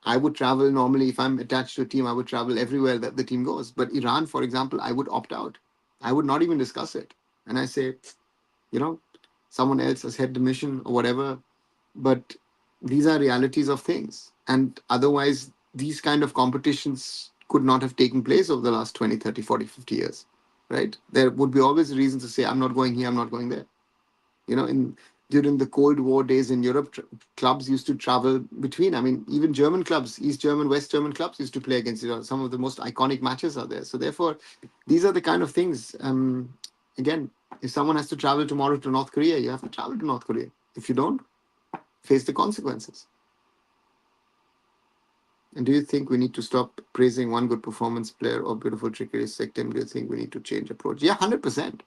I would travel normally if I'm attached to a team. I would travel everywhere that the team goes. But Iran, for example, I would opt out. I would not even discuss it. And I say, you know, someone else has had the mission or whatever. But these are realities of things. And otherwise, these kind of competitions could not have taken place over the last 20, 30, 40, 50 years, right? There would be always a reason to say, I'm not going here, I'm not going there. In during the Cold War days in Europe, clubs used to travel between. I mean, even German clubs, East German, West German clubs used to play against each other. Some of the most iconic matches are there. So therefore, these are the kind of things. again, if someone has to travel tomorrow to North Korea, you have to travel to North Korea. If you don't, face the consequences. And do you think we need to stop praising one good performance player or beautiful trickery second? Do you think we need to change approach? Yeah, 100%.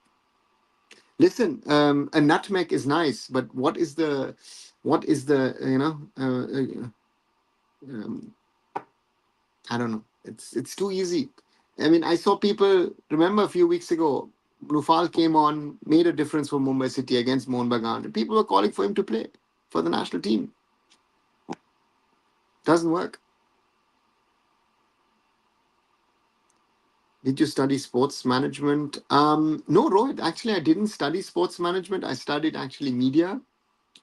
Listen, a nutmeg is nice, but what is the I don't know. It's too easy. I mean, I saw people. Remember a few weeks ago, Rufal came on, made a difference for Mumbai City against Mohun Bagan. People were calling for him to play for the national team. Doesn't work. Did you study sports management? No, Rohit. Actually, I didn't study sports management. I studied actually media.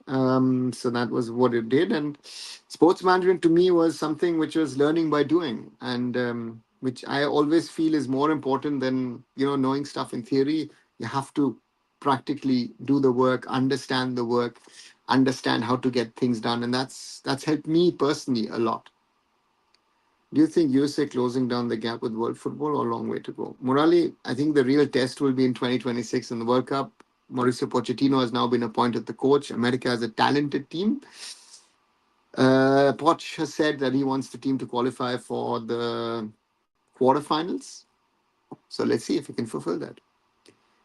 So that was what it did. And sports management to me was something which was learning by doing, and which I always feel is more important than knowing stuff in theory. You have to practically do the work, understand the work, understand how to get things done, and that's helped me personally a lot. Do you think USA closing down the gap with world football or a long way to go? Morali, I think the real test will be in 2026 in the World Cup. Mauricio Pochettino has now been appointed the coach. America has a talented team. Poch has said that he wants the team to qualify for the quarterfinals. So let's see if he can fulfill that.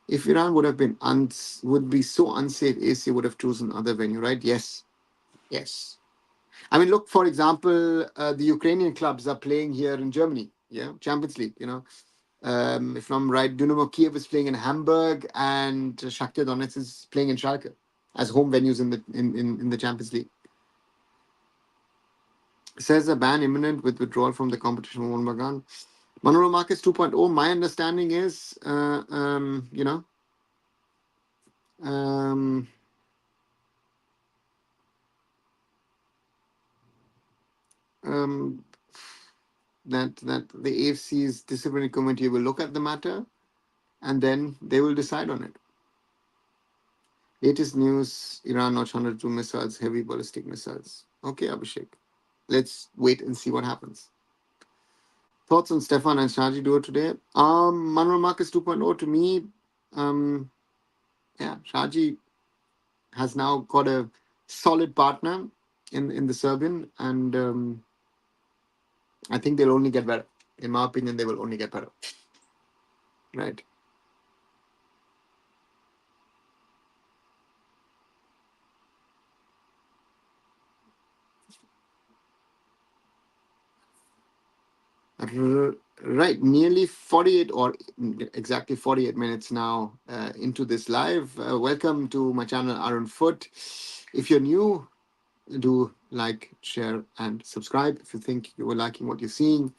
If Iran would be so unsafe, AC would have chosen another venue, right? Yes, yes. I mean, look, for example, the Ukrainian clubs are playing here in Germany. Yeah, Champions League. If I'm right, Dynamo Kiev is playing in Hamburg, and Shakhtar Donetsk is playing in Schalke as home venues in the Champions League. Says a ban imminent with withdrawal from the competition. Magan. Manolo Marcus 2.0. My understanding is, um, um, that the AFC's disciplinary committee will look at the matter and then they will decide on it. Latest news: Iran launched 102 missiles, heavy ballistic missiles. Okay, Abhishek. Let's wait and see what happens. Thoughts on Stefan and Shaji duo today? Manuel Marcus 2.0 to me, Shaji has now got a solid partner in the Serbian, and I think they'll only get better. In my opinion, they will only get better. Right. Right, nearly 48 or exactly 48 minutes now into this live. Welcome to my channel, arunfoot. If you're new, do like, share, and subscribe. If you think you were liking what you're seeing,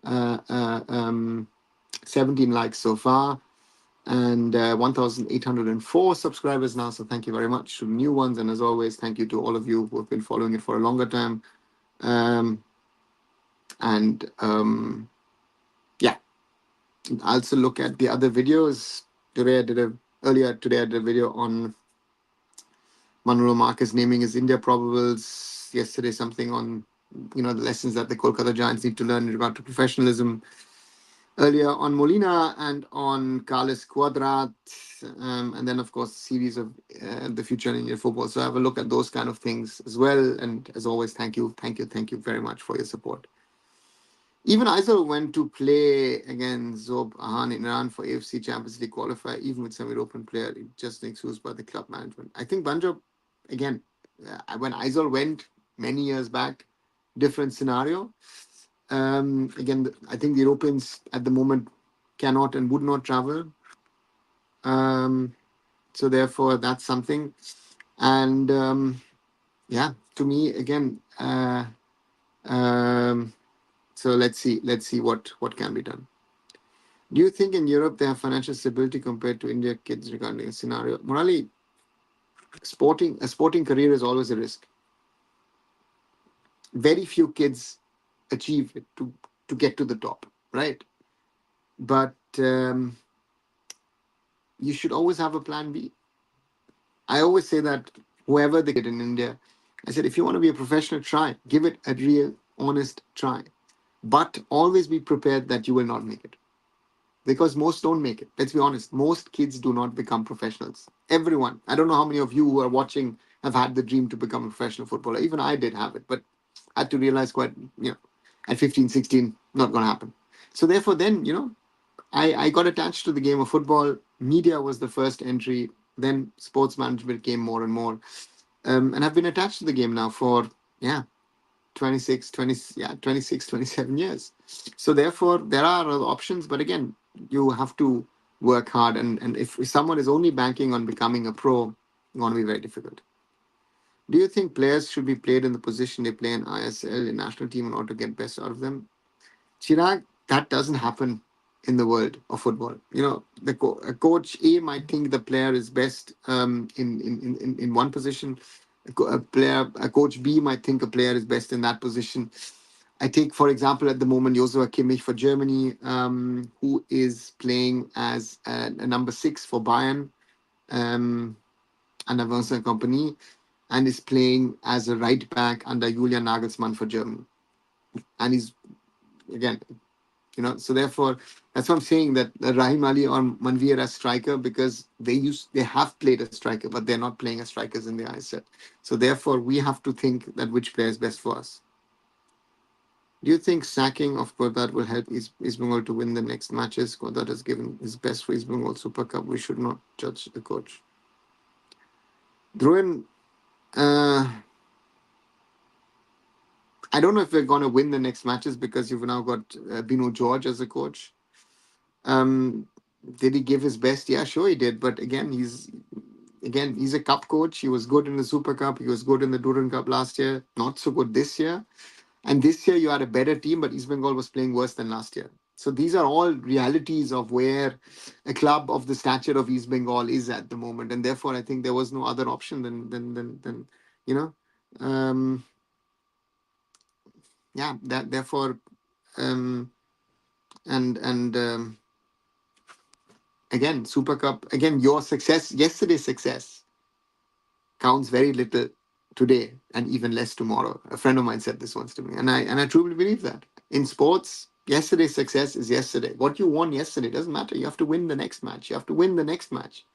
uh, uh, um, 17 likes so far, and 1,804 subscribers now. So thank you very much to the new ones, and as always, thank you to all of you who have been following it for a longer time. And yeah, I also look at the other videos. Earlier today I did a video on Manolo Marcus naming his India probables. Yesterday something on the lessons that the Kolkata Giants need to learn in regard to professionalism. Earlier on Molina and on Carlos Cuadrat, and then of course a series of the future in Indian football. So have a look at those kind of things as well. And as always, thank you very much for your support. Even Aizal went to play against Zob Ahan in Iran for AFC Champions League qualifier, even with some European player. It just excused by the club management. I think Banjo, again, when Aizal went many years back, different scenario. Again, I think the Europeans at the moment cannot and would not travel. So therefore, that's something. And to me, again, so let's see what can be done. Do you think in Europe they have financial stability compared to India kids regarding a scenario? Morally, a sporting career is always a risk. Very few kids achieve it to get to the top, right? But you should always have a plan B. I always say that whoever they get in India, I said, if you want to be a professional, try. Give it a real, honest try. But always be prepared that you will not make it. because most don't make it. Let's be honest. Most kids do not become professionals. Everyone. I don't know how many of you who are watching have had the dream to become a professional footballer. Even I did have it, but I had to realize quite, at 15, 16, not going to happen. So therefore, then, I got attached to the game of football. Media was the first entry. Then sports management came more and more. And I've been attached to the game now for, yeah, 26, 27 years. So therefore, there are other options. But again, you have to work hard. And if someone is only banking on becoming a pro, it's going to be very difficult. Do you think players should be played in the position they play in ISL, in national team, in order to get best out of them? Chirag, that doesn't happen in the world of football. A coach A might think the player is best in one position. A coach B might think a player is best in that position. I take, for example, at the moment, Joshua Kimmich for Germany, who is playing as a number 6 for Bayern, um, under Vincent Company, and is playing as a right back under Julian Nagelsmann for Germany. And he's, again, so therefore, that's why I'm saying that Rahim Ali or Manvir as striker, because they have played a striker, but they're not playing as strikers in the ISL. So therefore, we have to think that which player is best for us. Do you think sacking of Kodad will help East Bengal to win the next matches? Kodad has given his best for East Bengal Super Cup. We should not judge the coach. Dhruin, I don't know if we're going to win the next matches because you've now got Bino George as a coach. Um, did he give his best? Yeah, sure he did. But he's a cup coach. He was good in the Super Cup. He was good in the Duran Cup last year. Not so good this year. And this year you had a better team, but East Bengal was playing worse than last year. So these are all realities of where a club of the stature of East Bengal is at the moment, and therefore I think there was no other option than you know, um, yeah. That therefore, um, and again, Super Cup again. Your success, yesterday's success, counts very little today and even less tomorrow. A friend of mine said this once to me, and I truly believe that. In sports, yesterday's success is yesterday. What you won yesterday doesn't matter. You have to win the next match. You have to win the next match.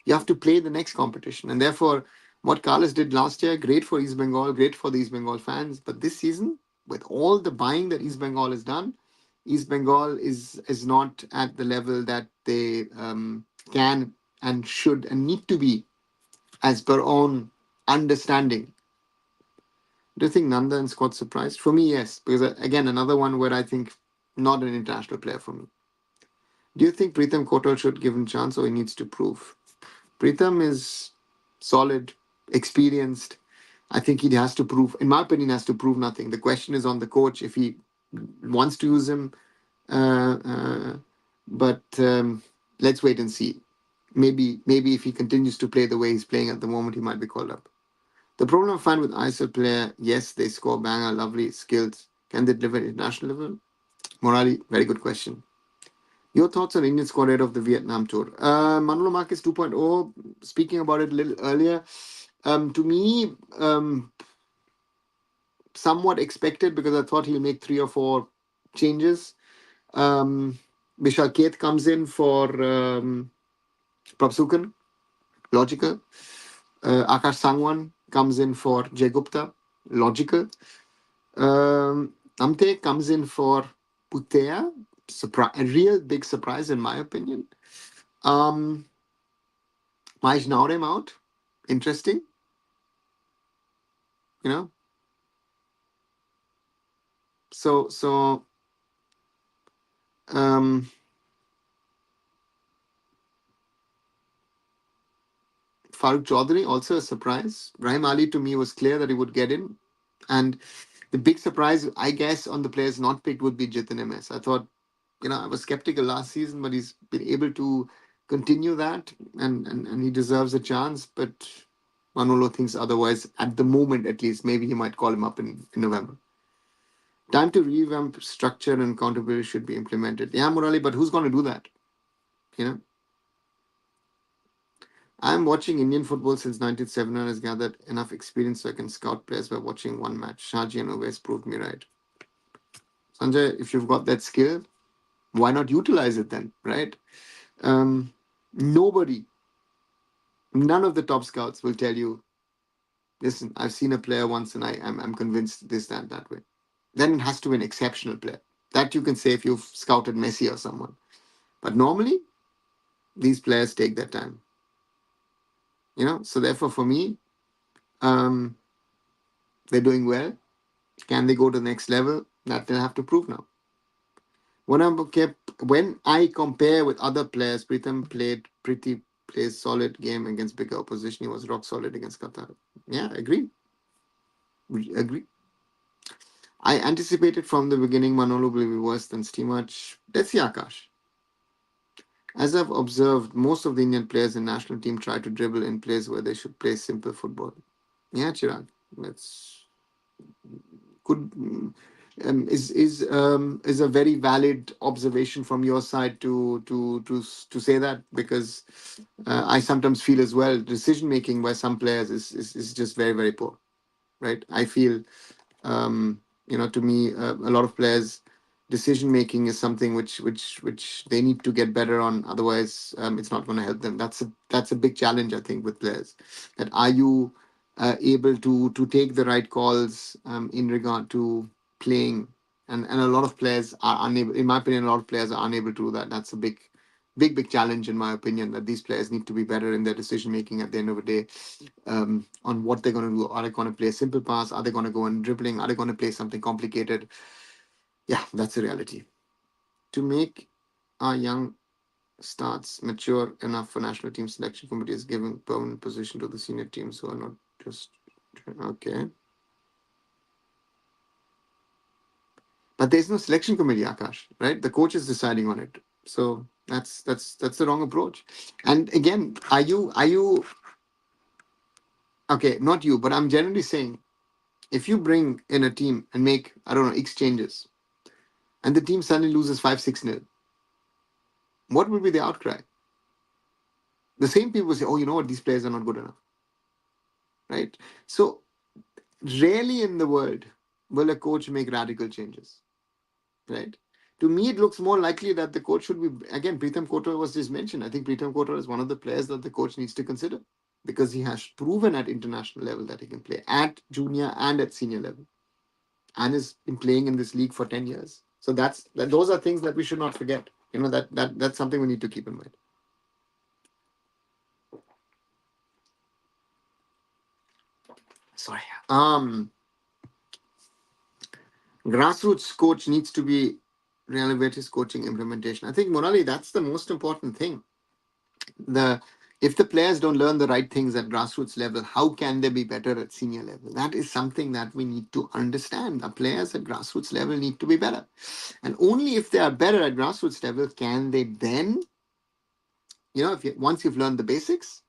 You have to play the next competition. And therefore, what Carlos did last year, great for East Bengal, great for the East Bengal fans. But this season, with all the buying that East Bengal has done, East Bengal is not at the level that they can and should and need to be as per own understanding. Do you think Nanda and Scott surprised? For me, yes, because again, another one where I think not an international player for me. Do you think Pritham Kotal should give him chance or he needs to prove? Pritham is solid, experienced. I think he has to prove, in my opinion, has to prove nothing. The question is on the coach if he wants to use him. Uh, uh, but let's wait and see. Maybe if he continues to play the way he's playing at the moment, he might be called up. The problem I find with ISL player, yes, they score banger, lovely skills. Can they deliver at international level? Morali, very good question. Your thoughts on Indian squad ahead of the Vietnam tour? Manolo Marquez 2.0, speaking about it a little earlier. To me, somewhat expected because I thought he'll make 3 or 4 changes. Vishal Keth comes in for Prabsukan, logical. Akash Sangwan comes in for Jay Gupta, logical. Amte comes in for Putea, a real big surprise in my opinion. Um, Mahesh Naurem out, interesting, you know. So um, Farooq Chaudhary also a surprise. Rahim Ali to me was clear that he would get in, and the big surprise I guess on the players not picked would be Jitin MS. I thought, I was skeptical last season, but he's been able to continue that, and he deserves a chance. But Manolo thinks otherwise at the moment, at least. Maybe he might call him up in November. Time to revamp structure and accountability should be implemented. Yeah, Murali, but who's going to do that? You know, I'm watching Indian football since 1979 and has gathered enough experience so I can scout players by watching one match. Shaji and Uwais proved me right. Sanjay, if you've got that skill, Why not utilize it then, right? Um, Nobody, none of the top scouts will tell you, listen, I've seen a player once and I'm convinced this, that way. Then it has to be an exceptional player. That you can say if you've scouted Messi or someone. But normally, these players take their time. So therefore, for me, um, they're doing well. Can they go to the next level? That they'll have to prove now. When I compare with other players, Pritham plays solid game against bigger opposition. He was rock solid against Qatar. Yeah, agree. Agree. I anticipated from the beginning Manolo will be worse than Steamach. Let's see, Akash. As I've observed, most of the Indian players in national team try to dribble in plays where they should play simple football. Yeah, Chirag. That's could is a very valid observation from your side to say that, because I sometimes feel as well decision making by some players is just very very poor, right? I feel to me, a lot of players decision making is something which they need to get better on. Otherwise, it's not going to help them. That's a big challenge, I think, with players. That are you able to take the right calls in regard to playing, and a lot of players are unable. In my opinion, a lot of players are unable to do that. That's a big challenge, in my opinion. That these players need to be better in their decision making at the end of the day, on what they're going to do. Are they going to play a simple pass? Are they going to go on dribbling? Are they going to play something complicated? Yeah, that's the reality. To make our young starts mature enough for national team selection committees giving permanent position to the senior teams who are not just okay. But there's no selection committee, Akash, right? The coach is deciding on it. So that's the wrong approach. And again, are you okay? Not you, but I'm generally saying, if you bring in a team and make, I don't know, exchanges, and the team suddenly loses 5-6 nil, what will be the outcry? The same people say, oh, you know what, these players are not good enough, right? So rarely in the world will a coach make radical changes, right? To me, it looks more likely that the coach should be, again, Pritham Kotor was just mentioned. I think Pritham Kotor is one of the players that the coach needs to consider, because he has proven at international level that he can play at junior and at senior level, and has been playing in this league for 10 years. So those are things that we should not forget. That's something we need to keep in mind. Sorry. Grassroots coach needs to be relevant his coaching implementation. I think, Monali, that's the most important thing. The If the players don't learn the right things at grassroots level, how can they be better at senior level? That is something that we need to understand. The players at grassroots level need to be better. And only if they are better at grassroots level can they then, once you've learned the basics,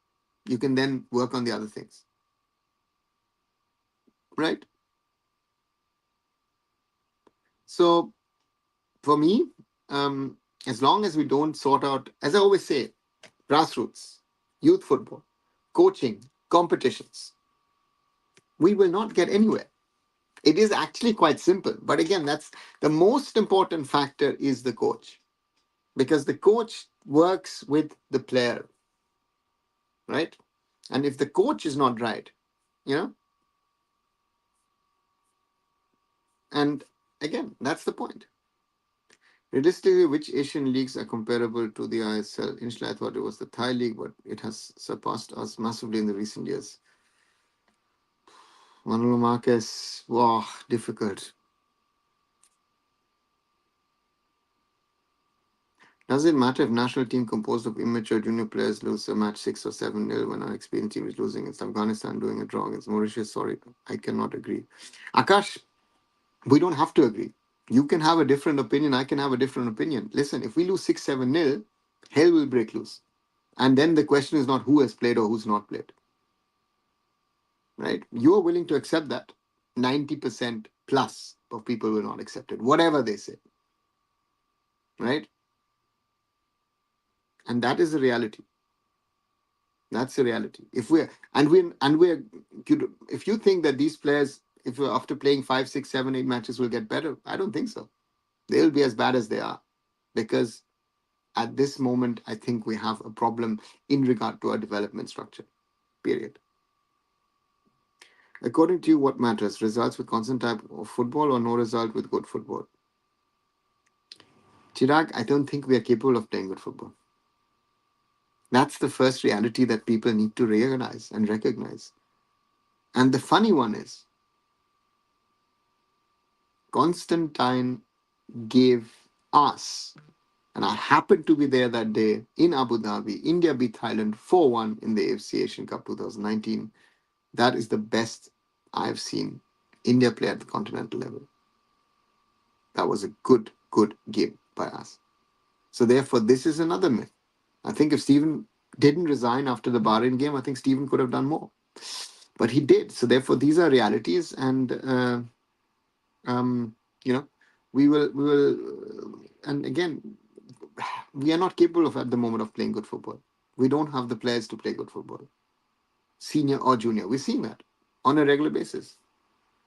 you can then work on the other things, right? So for me, as long as we don't sort out, as I always say, grassroots, youth football, coaching, competitions, we will not get anywhere. It is actually quite simple. But again, that's the most important factor, is the coach, because the coach works with the player, right? And if the coach is not right, you know, and again, that's the point. Realistically, which Asian leagues are comparable to the ISL? Initially, I thought it was the Thai league, but it has surpassed us massively in the recent years. Manolo Marquez, wow, difficult. Does it matter if national team composed of immature junior players lose a match 6 or 7 nil when our experienced team is losing against Afghanistan, doing a draw against Mauritius? Sorry, I cannot agree. Akash, we don't have to agree. You can have a different opinion. I can have a different opinion. Listen, if we lose 6-7 nil, hell will break loose. And then the question is not who has played or who's not played, right? You are willing to accept that. 90% plus of people will not accept it, whatever they say, right? And that is the reality. That's the reality. If you think that these players, if after playing 5, 6, 7, 8 matches will get better, I don't think so. They'll be as bad as they are. because at this moment, I think we have a problem in regard to our development structure, period. According to you, what matters? Results with constant type of football or no result with good football? Chirag, I don't think we are capable of playing good football. That's the first reality that people need to realize and recognize. And the funny one is, Constantine gave us, and I happened to be there that day in Abu Dhabi, India beat Thailand 4-1 in the AFC Asian Cup 2019. That is the best I've seen India play at the continental level. That was a good game by us. So therefore, this is another myth. I think if Stephen didn't resign after the Bahrain game, I think Stephen could have done more. But he did. So therefore, these are realities, and um, you know, and again, we are not capable of at the moment of playing good football. We don't have the players to play good football, senior or junior. We're seeing that on a regular basis.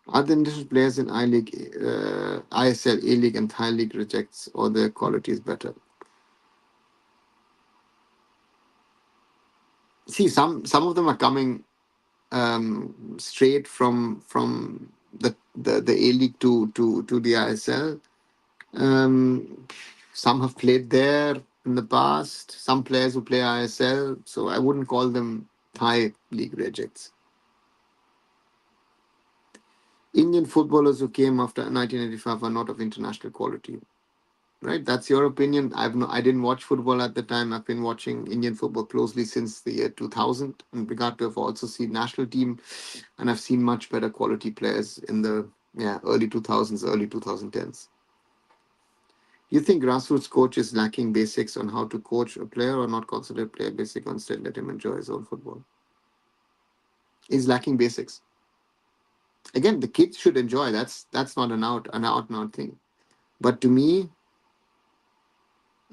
Other international players in I League, ISL, A League, and Thai League rejects, or their quality is better. See, some of them are coming straight from the A League to the ISL. Um, some have played there in the past. Some players who play ISL, so I wouldn't call them Thai League rejects. Indian footballers who came after 1985 are not of international quality. Right, that's your opinion. I didn't watch football at the time. I've been watching Indian football closely since the year 2000. In regard to, I've also seen national team, and I've seen much better quality players in the early 2000s, early 2010s. You think grassroots coach is lacking basics on how to coach a player, or not consider player basic, instead let him enjoy his own football? Is lacking basics. Again, the kids should enjoy. That's not an out and out thing. But to me,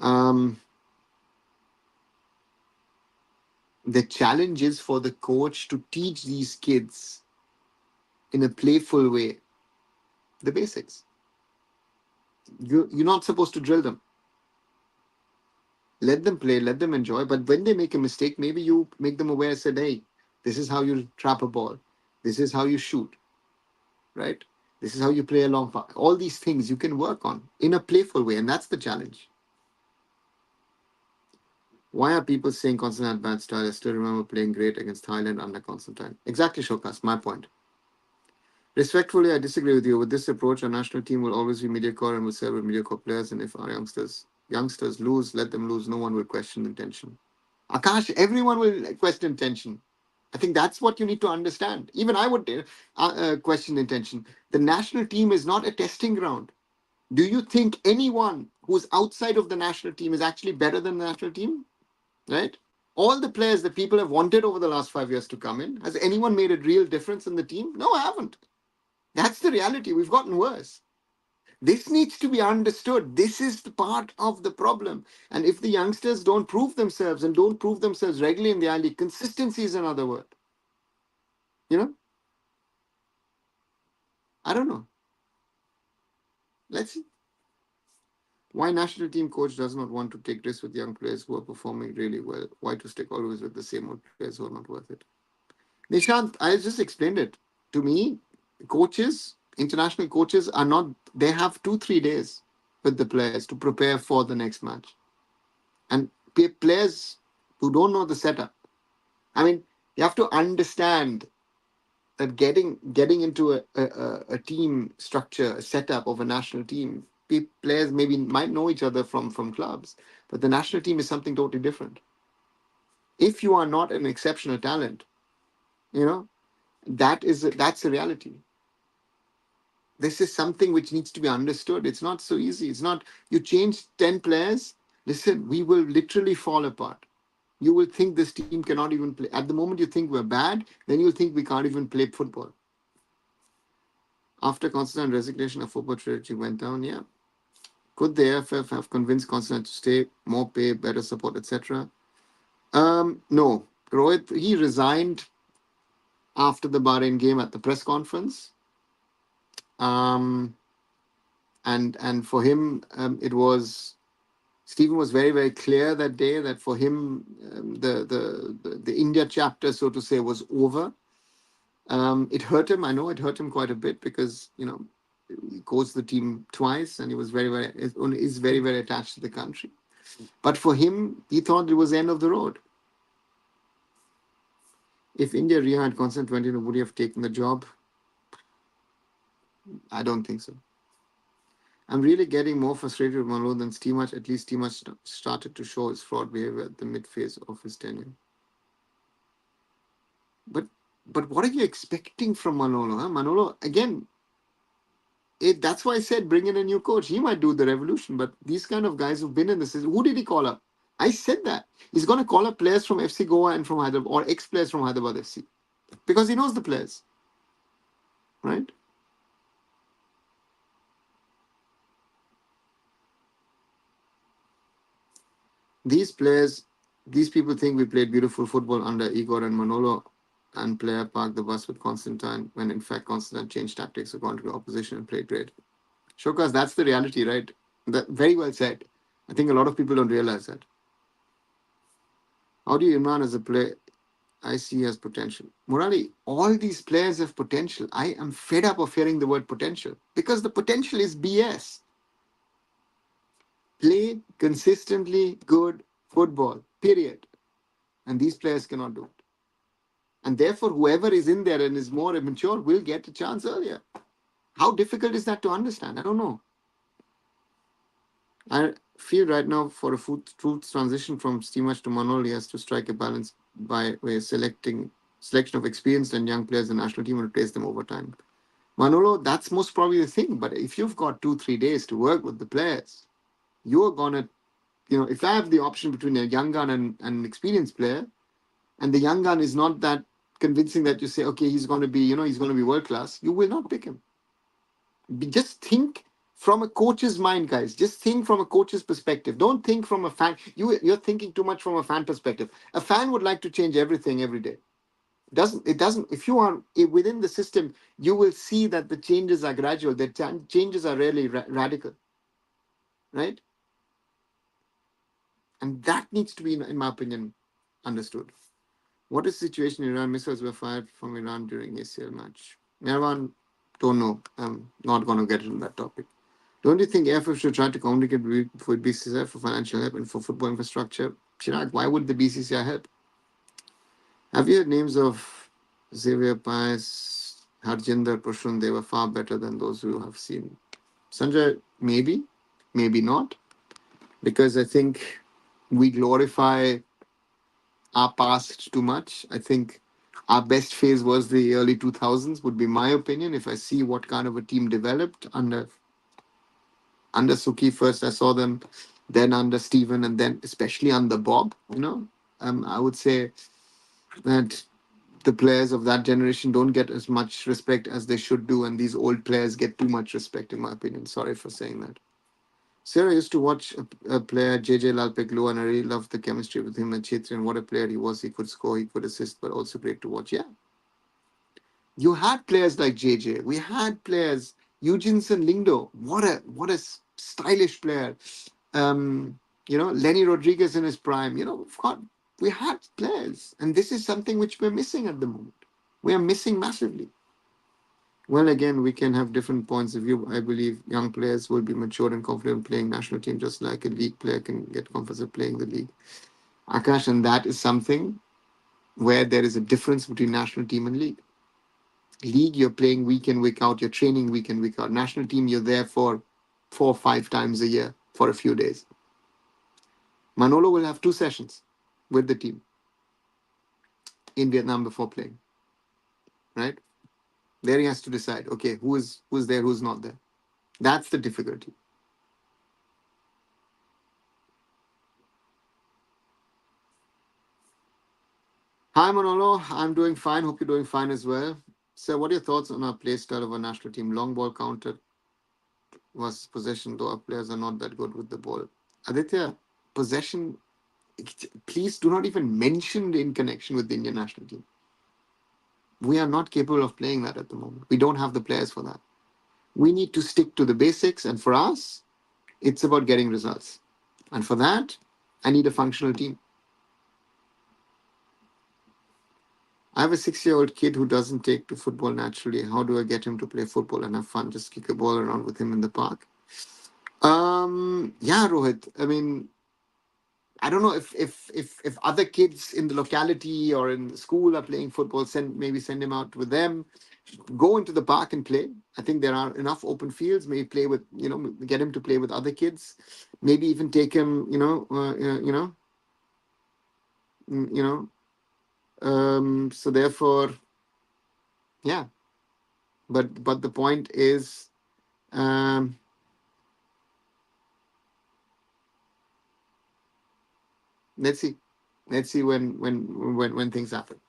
um, the challenge is for the coach to teach these kids in a playful way the basics. You're not supposed to drill them. Let them play, let them enjoy. But when they make a mistake, maybe you make them aware, said, hey, this is how you trap a ball. This is how you shoot, right? This is how you play a long pass. All these things you can work on in a playful way. And that's the challenge. Why are people saying Constantine had bad style? I still remember playing great against Thailand under Constantine. Exactly, Shokas, my point. Respectfully, I disagree with you. With this approach, our national team will always be mediocre and will serve with mediocre players. And if our youngsters lose, let them lose. No one will question intention. Akash, everyone will question intention. I think that's what you need to understand. Even I would question intention. The national team is not a testing ground. Do you think anyone who's outside of the national team is actually better than the national team? Right? All the players that people have wanted over the last 5 years to come in, has anyone made a real difference in the team? No, I haven't. That's the reality. We've gotten worse. This needs to be understood. This is the part of the problem. And if the youngsters don't prove themselves and don't prove themselves regularly in the I League, consistency is another word. You know, I don't know. Let's see. Why national team coach does not want to take risks with young players who are performing really well? Why to stick always with the same old players who are not worth it? Nishant, I just explained it. To me, coaches, international coaches are not, they have 2-3 days with the players to prepare for the next match. And players who don't know the setup. I mean, you have to understand that getting into a team structure, a setup of a national team, players maybe might know each other from clubs, but the national team is something totally different. If you are not an exceptional talent, you know that's a reality. This is something which needs to be understood. It's not so easy. It's not you change 10 players. Listen, we will literally fall apart. You will think this team cannot even play. At the moment you think we're bad, then you'll think we can't even play football. After Constant resignation, of football trajectory went down. Yeah. Could the AIFF have convinced Constant to stay, more pay, better support, etc.? No. Rohit, he resigned after the Bahrain game at the press conference. Um, and for him, it was Stephen was very, very clear that day that for him, the India chapter, so to say, was over. It hurt him. I know it hurt him quite a bit because he coached the team twice, and he was is very, very attached to the country. But for him, he thought it was the end of the road. If India really had constant 20, would he have taken the job? I don't think so. I'm really getting more frustrated with Manolo than Steamach. At least Steamach started to show his fraud behavior at the mid phase of his tenure. But what are you expecting from Manolo? Huh? Manolo, again, that's why I said bring in a new coach. He might do the revolution. But these kind of guys who've been in the system, who did he call up? I said that. He's going to call up players from FC Goa and from Hyderabad, or ex-players from Hyderabad FC. Because he knows the players. Right? These players, these people think we played beautiful football under Igor and Manolo, and player parked the bus with Constantine, when in fact Constantine changed tactics according to the opposition and played great. Shokas, that's the reality, right? That very well said. I think a lot of people don't realize that. How do you Imran as a player? I see has potential. Murali, all these players have potential. I am fed up of hearing the word potential because the potential is BS. Play consistently good football, period. And these players cannot do it. And therefore, whoever is in there and is more mature will get a chance earlier. How difficult is that to understand? I don't know. I feel right now for a truth transition from Steamach to Manol, he has to strike a balance by way selection of experienced and young players in the national team and replace them over time. Manolo, that's most probably the thing. But if you've got 2-3 days to work with the players, you're gonna, if I have the option between a young gun and an experienced player, and the young gun is not that convincing that you say, okay, he's going to be, he's going to be world class, you will not pick him. Just think from a coach's mind, guys. Just think from a coach's perspective. Don't think from a fan. You're thinking too much from a fan perspective. A fan would like to change everything every day. It doesn't. If you are within the system, you will see that the changes are gradual. The changes are really radical, right? And that needs to be, in my opinion, understood. What is the situation in Iran? Missiles were fired from Iran during ACL match. Iran, don't know. I'm not going to get into that topic. Don't you think AIFF should try to communicate with BCCI for financial help and for football infrastructure? Chirag, why would the BCCI help? Have you heard names of Xavier Pies, Harjinder, Prashun? They were far better than those who have seen. Sanjay, maybe, maybe not, because I think we glorify our past too much. I think our best phase was the early 2000s, would be my opinion. If I see what kind of a team developed under Suki first, I saw them, then under Steven, and then especially under Bob. I would say that the players of that generation don't get as much respect as they should do, and these old players get too much respect, in my opinion. Sorry for saying that. Sarah used to watch a player, JJ Lalpeklu, and I really loved the chemistry with him and Chetri, and what a player he was. He could score, he could assist, but also great to watch. Yeah. You had players like JJ. We had players, Eugenson Lingdo. What a stylish player. Lenny Rodriguez in his prime. We had players. And this is something which we're missing at the moment. We are missing massively. Well, again, we can have different points of view. I believe young players will be mature and confident playing national team, just like a league player can get comfortable playing the league. Akash, and that is something where there is a difference between national team and league. League, you're playing week in, week out, you're training week in, week out. National team, you're there for 4 or 5 times a year for a few days. Manolo will have 2 sessions with the team in Vietnam before playing. Right? There he has to decide, okay, who's there, who's not there. That's the difficulty. Hi, Manolo. I'm doing fine. Hope you're doing fine as well. So, what are your thoughts on our play style of our national team? Long ball counter versus possession, though our players are not that good with the ball. Aditya, possession, please do not even mention it in connection with the Indian national team. We are not capable of playing that at the moment. We don't have the players for that. We need to stick to the basics. And for us, it's about getting results. And for that, I need a functional team. I have a 6-year-old kid who doesn't take to football naturally. How do I get him to play football and have fun? Just kick a ball around with him in the park. Yeah, Rohit. I mean, I don't know if other kids in the locality or in the school are playing football. Send him out with them. Go into the park and play. I think there are enough open fields. Maybe play with get him to play with other kids. Maybe even take him mm, you know. So therefore, yeah. But the point is, um, let's see, when things happen.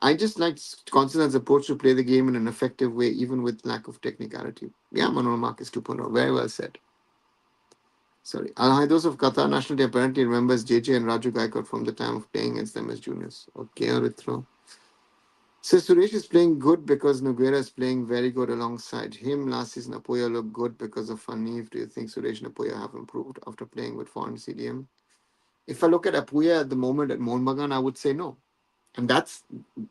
I just like Constantine's approach to play the game in an effective way, even with lack of technicality. Yeah, Manuel Marcus 2.0. Very well said. Sorry. Al Haidos of Qatar national team apparently remembers JJ and Raju Gaikwad from the time of playing against them as juniors. Okay, Arithro. So Suresh is playing good because Noguera is playing very good alongside him. Last season, Apoya looked good because of Fanif. Do you think Suresh and Apoya have improved after playing with foreign CDM? If I look at Apoya at the moment at Mohun, I would say no. And that's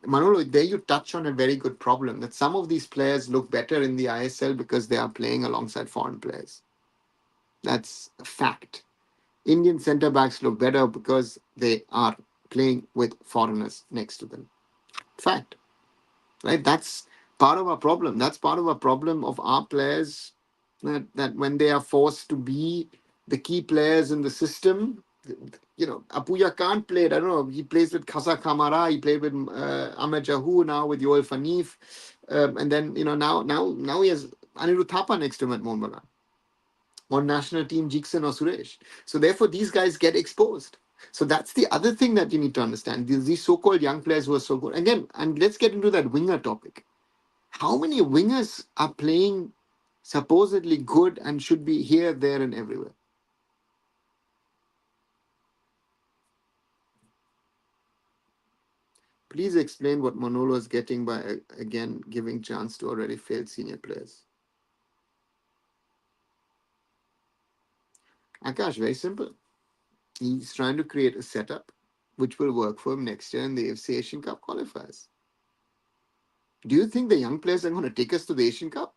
Manolo, there you touch on a very good problem that some of these players look better in the ISL because they are playing alongside foreign players. That's a fact. Indian centre backs look better because they are playing with foreigners next to them. Fact. Right? That's part of our problem. That's part of our problem of our players that when they are forced to be the key players in the system, Apuya can't play it. I don't know. He plays with Kasa Kamara. He played with Ahmed Jahu now with Yoel Fanif, and then now he has Anirudh Thapa next to him at Mombala on national team Jikson or Suresh. So therefore, these guys get exposed. So that's the other thing that you need to understand. These so-called young players who are so good. Again, and let's get into that winger topic. How many wingers are playing supposedly good and should be here, there, and everywhere? Please explain what Manolo is getting by again giving chance to already failed senior players. Akash, very simple. He's trying to create a setup which will work for him next year in the AFC Asian Cup qualifiers. Do you think the young players are going to take us to the Asian Cup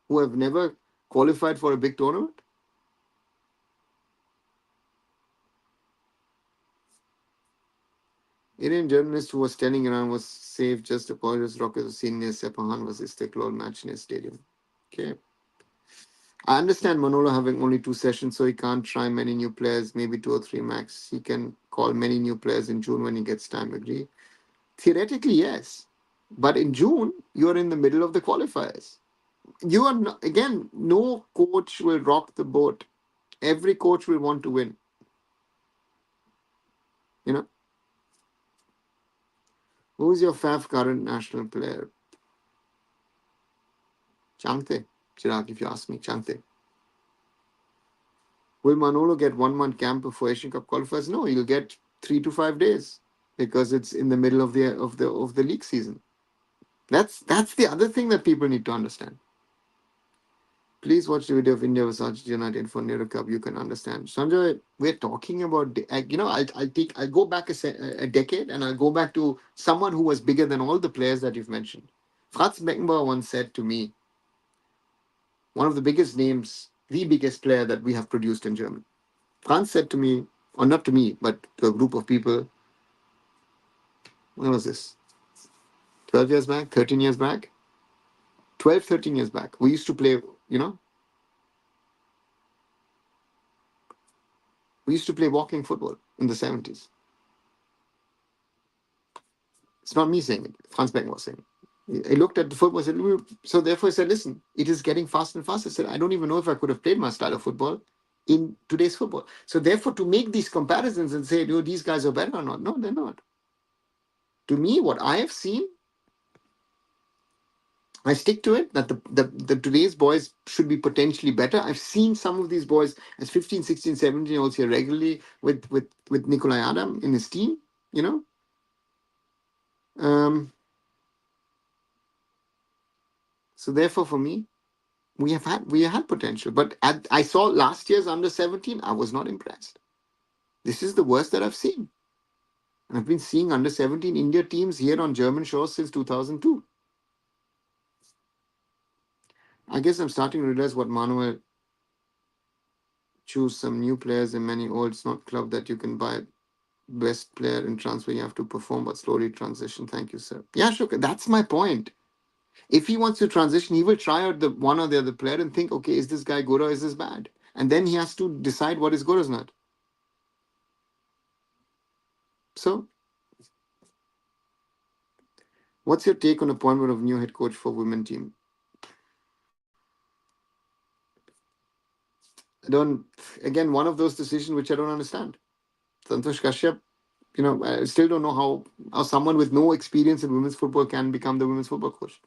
who have never qualified for a big tournament? Indian journalist who was standing around was safe just apologized Rockets was seen near Sepahan was Istiklal match near stadium. Okay. I understand Manolo having only 2 sessions, so he can't try many new players, maybe 2 or 3 max. He can call many new players in June when he gets time, agree? Theoretically, yes. But in June, you're in the middle of the qualifiers. You are not, again, no coach will rock the boat. Every coach will want to win. You know, who's your fav current national player? Changte. Chirag, if you ask me, Changte. Will Manolo get 1 month camp before Asian Cup qualifiers? No, he'll get 3 to 5 days because it's in the middle of the league season. That's the other thing that people need to understand. Please watch the video of India versus Argentina for Nehru Cup. You can understand. Sanjay, we're talking about I'll go back a decade and I'll go back to someone who was bigger than all the players that you've mentioned. Franz Beckenbauer once said to me, one of the biggest names, the biggest player that we have produced in Germany. Franz said to me, or not to me, but to a group of people, when was this? 12 years back, 13 years back? 12, 13 years back. We used to play, we used to play walking football in the 70s. It's not me saying it. Franz Beckenbauer was saying it. He looked at the football and said, so therefore he said, listen, it is getting faster and faster. I said, I don't even know if I could have played my style of football in today's football. So therefore, to make these comparisons and say, these guys are better or not, no, they're not. To me, what I have seen, I stick to it that the today's boys should be potentially better. I've seen some of these boys as 15, 16, 17 year olds here regularly with Nikolai Adam in his team, you know. Um, so therefore, for me, We had potential, but I saw last year's under 17. I was not impressed. This is the worst that I've seen. And I've been seeing under 17 India teams here on German shores since 2002. I guess I'm starting to realize what Manuel choose some new players in many old. It's not club that you can buy best player in transfer. You have to perform, but slowly transition. Thank you, sir. Yeah, sure. That's my point. If he wants to transition, he will try out the one or the other player and think, okay, is this guy good or is this bad? And then he has to decide what is good or is not. So, what's your take on appointment of new head coach for women team? I don't. Again, one of those decisions which I don't understand. Santosh Kashyap, I still don't know how someone with no experience in women's football can become the women's football coach.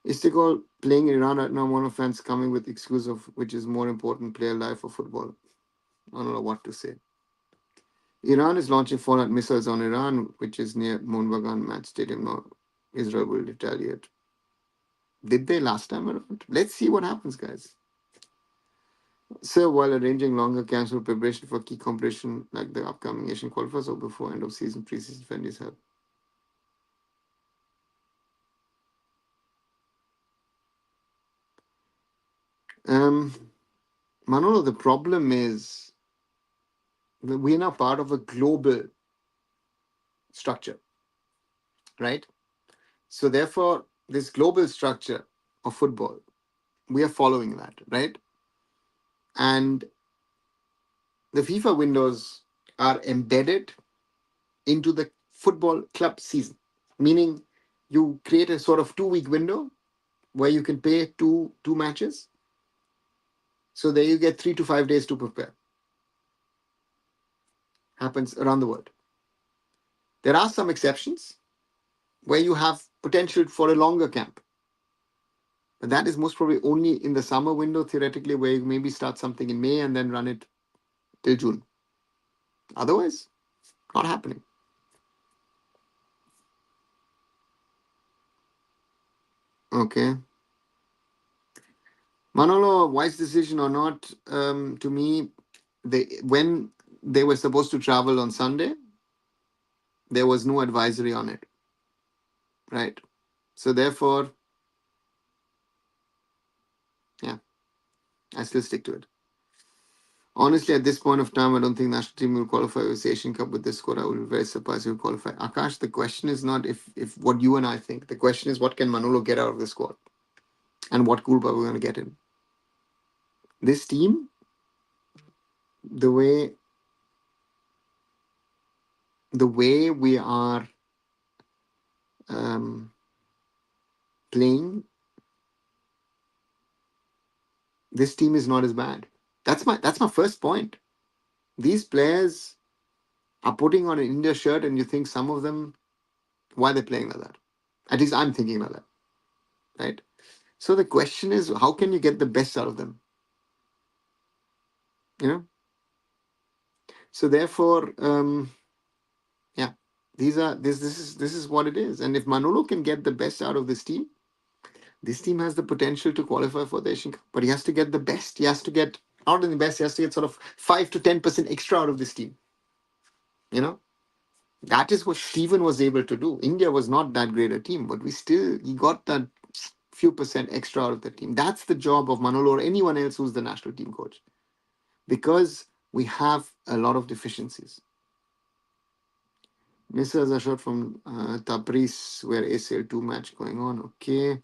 Istiklal playing in Iran right now, one of fans coming with excuse of which is more important, player life or football. I don't know what to say. Iran is launching fallout missiles on Iran, which is near Moonbagan Match Stadium. Now, Israel will retaliate. Did they last time around? Let's see what happens, guys. So, while arranging longer camps for preparation for key competition like the upcoming Asian qualifiers or before end of season preseason friendlies help. Manolo, the problem is that we are now part of a global structure, right? So therefore, this global structure of football, we are following that, right? And the FIFA windows are embedded into the football club season, meaning you create a sort of 2 week window where you can pay two matches. So there you get 3 to 5 days to prepare. Happens around the world. There are some exceptions where you have potential for a longer camp. But that is most probably only in the summer window, theoretically, where you maybe start something in May and then run it till June. Otherwise, not happening. Okay. Manolo, wise decision or not, to me, when they were supposed to travel on Sunday, there was no advisory on it. Right. So therefore, yeah, I still stick to it. Honestly, at this point of time, I don't think national team will qualify with Asian Cup with this squad. I will be very surprised if we qualify. Akash, the question is not if what you and I think. The question is what can Manolo get out of the squad, and what group are we going to get in? This team, the way we are um, playing, this team is not as bad. That's my first point. These players are putting on an India shirt, and you think some of them, why they're playing like that? At least I'm thinking like that, right? So the question is, how can you get the best out of them? You know. So therefore, yeah, this is what it is. And if Manolo can get the best out of this team has the potential to qualify for the Asian Cup. But he has to get the best. He has to get not only the best. He has to get sort of 5 to 10% extra out of this team. You know. That is what Steven was able to do. India was not that great a team, but he got that few percent extra out of the team. That's the job of Manolo or anyone else who's the national team coach. Because we have a lot of deficiencies. Mr. Ashot from Tabriz, where ACL2 match going on. Okay.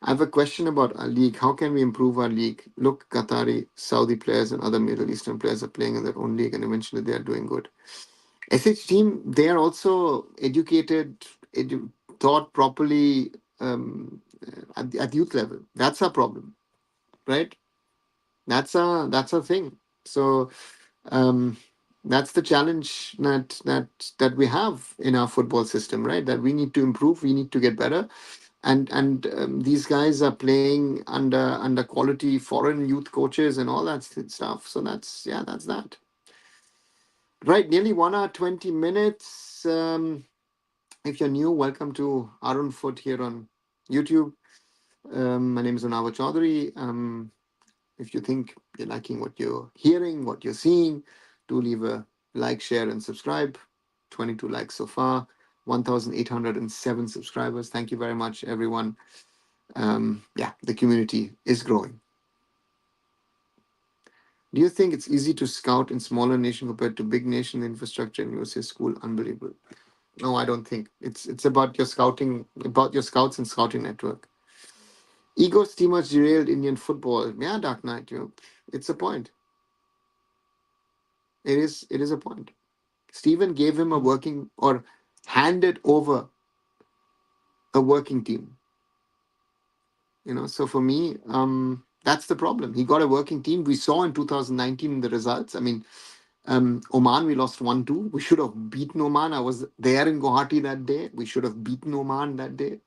I have a question about our league. How can we improve our league? Look, Qatari, Saudi players and other Middle Eastern players are playing in their own league and eventually they are doing good. SH team, they are also educated, taught properly at youth level. That's our problem, right? That's a thing. So um, that's the challenge that we have in our football system, right? That we need to improve, we need to get better, and these guys are playing under quality foreign youth coaches and all that stuff. So that's that. Right, nearly 1 hour 20 minutes. If you're new, welcome to Arun Foot here on YouTube. My name is Unava Chaudhary. If you think you're liking what you're hearing, what you're seeing, do leave a like, share, and subscribe. 22 likes so far, 1,807 subscribers. Thank you very much, everyone. Yeah, the community is growing. Do you think it's easy to scout in smaller nation compared to big nation infrastructure and USA school? Unbelievable. No, I don't think it's about your scouting, about your scouts and scouting network. Ego steamers derailed Indian football. Yeah, Dark Knight. It's a point. It is a point. Stephen gave him a working or handed over a working team. So for me, that's the problem. He got a working team. We saw in 2019 the results. I mean, Oman, we lost 1-2. We should have beaten Oman. I was there in Guwahati that day. We should have beaten Oman that day.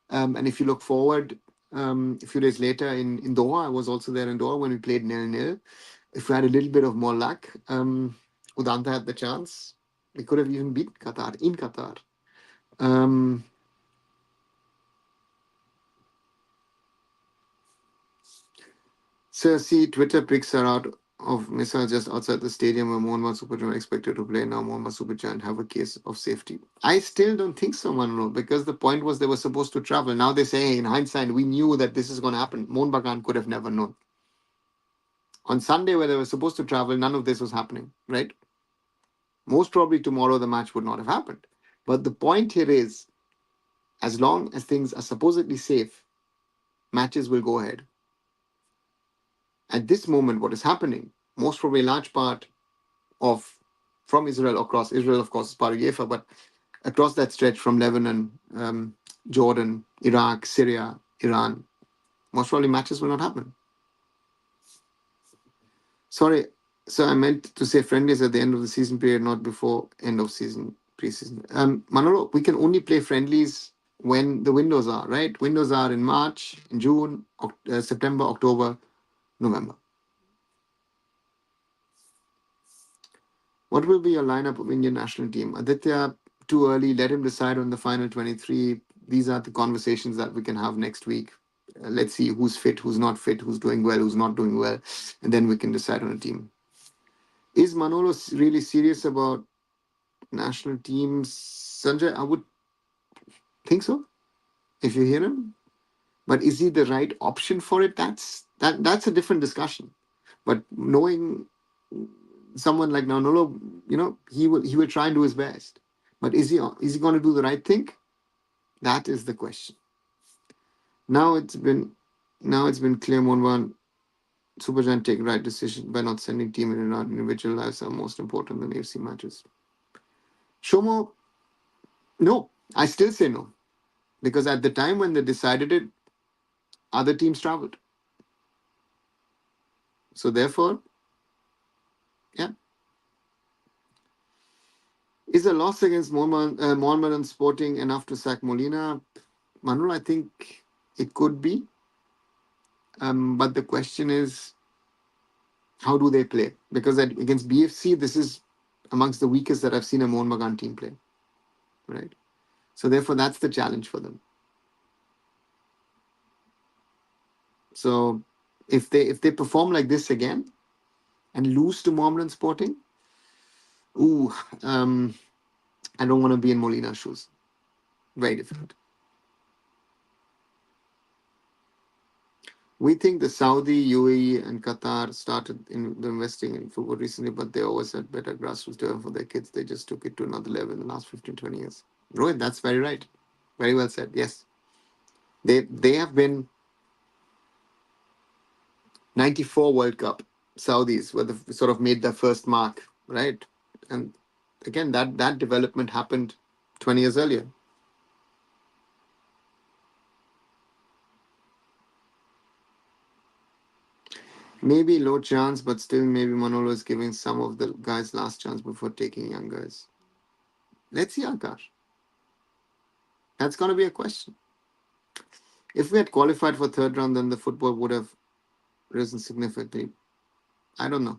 And if you look forward, a few days later in Doha, I was also there in Doha when we played 0-0. If we had a little bit of more luck, Udanta had the chance. We could have even beat Qatar in Qatar. Um, so see, Twitter pics are out of Misa just outside the stadium where Mohan Supergiant expected to play. Now Mohan Supergiant have a case of safety. I still don't think so, Manolo, because the point was they were supposed to travel. Now they say, hey, in hindsight, we knew that this is going to happen. Mohan Bagan could have never known. On Sunday, where they were supposed to travel, none of this was happening, right? Most probably tomorrow the match would not have happened. But the point here is, as long as things are supposedly safe, matches will go ahead. At this moment, what is happening, most probably a large part of from Israel across Israel, of course, is part of AIFF, but across that stretch from Lebanon, Jordan, Iraq, Syria, Iran, most probably matches will not happen. Sorry, so I meant to say friendlies at the end of the season period, not before end of season preseason. Manolo, we can only play friendlies when the windows are right. Windows are in March, in June, September, October, November. What will be your lineup of Indian national team? Aditya, too early. Let him decide on the final 23. These are the conversations that we can have next week. Let's see who's fit, who's not fit, who's doing well, who's not doing well, and then we can decide on a team. Is Manolo really serious about national teams? Sanjay, I would think so if you hear him. But is he the right option for it? That's a different discussion. But knowing someone like Manolo, he will try and do his best. But is he going to do the right thing? That is the question. Now it's been now it's been clear Monwan Supergiant take right decision by not sending team in and out. Individual lives are most important than AFC matches. Shomo, no. I still say no. Because at the time when they decided it, other teams traveled. So therefore, yeah. Is a loss against Mohammedan Sporting enough to sack Molina? Manuel, I think it could be. But the question is, how do they play? Because against BFC, this is amongst the weakest that I've seen a Mohun Bagan team play. Right? So therefore, that's the challenge for them. So if they perform like this again and lose to Mohammedan Sporting, ooh, I don't want to be in Molina's shoes. Very difficult. We think the Saudi, UAE, and Qatar started investing in football recently, but they always had better grassroots development for their kids. They just took it to another level in the last 15, 20 years. Rohit, that's very right. Very well said. Yes. They have been 94 World Cup. Saudis were the sort of made their first mark, right? And again, that development happened 20 years earlier. Maybe low chance, but still maybe Manolo is giving some of the guys last chance before taking young guys. Let's see, Akash. That's going to be a question. If we had qualified for third round, then the football would have risen significantly. I don't know.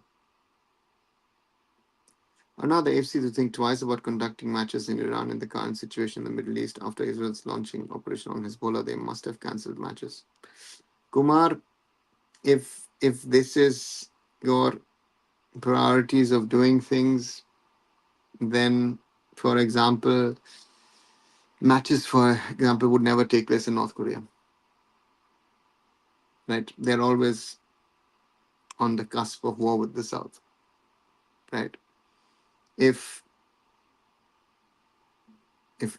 Or now the AFC to think twice about conducting matches in Iran in the current situation in the Middle East after Israel's launching operation on Hezbollah. They must have cancelled matches. Kumar, if this is your priorities of doing things, then, for example, matches, for example, would never take place in North Korea, right? They're always on the cusp of war with the South, right? If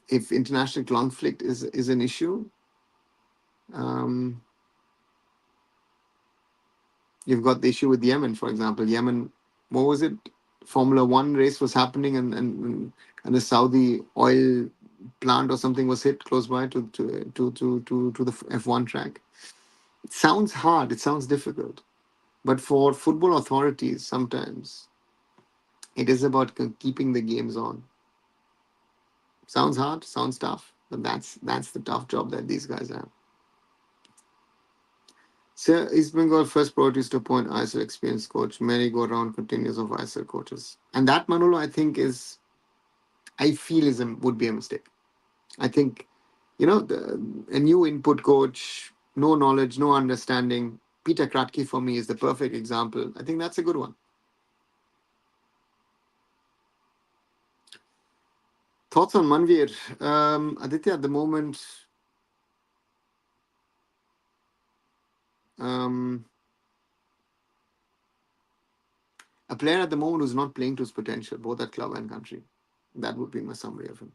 if international conflict is an issue, um, you've got the issue with Yemen, for example. Yemen, what was it? Formula One race was happening, and the Saudi oil plant or something was hit close by to the F1 track. It sounds hard. It sounds difficult, but for football authorities, sometimes it is about keeping the games on. Sounds hard. Sounds tough, but that's the tough job that these guys have. So East Bengal first priority is to appoint ISL experienced coach. Merry-go-round continues of ISL coaches, and that Manolo, I think, I feel would be a mistake. I think, a new input coach, no knowledge, no understanding. Peter Kratky for me is the perfect example. I think that's a good one. Thoughts on Manvir? Aditya, at the moment, um, a player at the moment who's not playing to his potential, both at club and country. That would be my summary of him.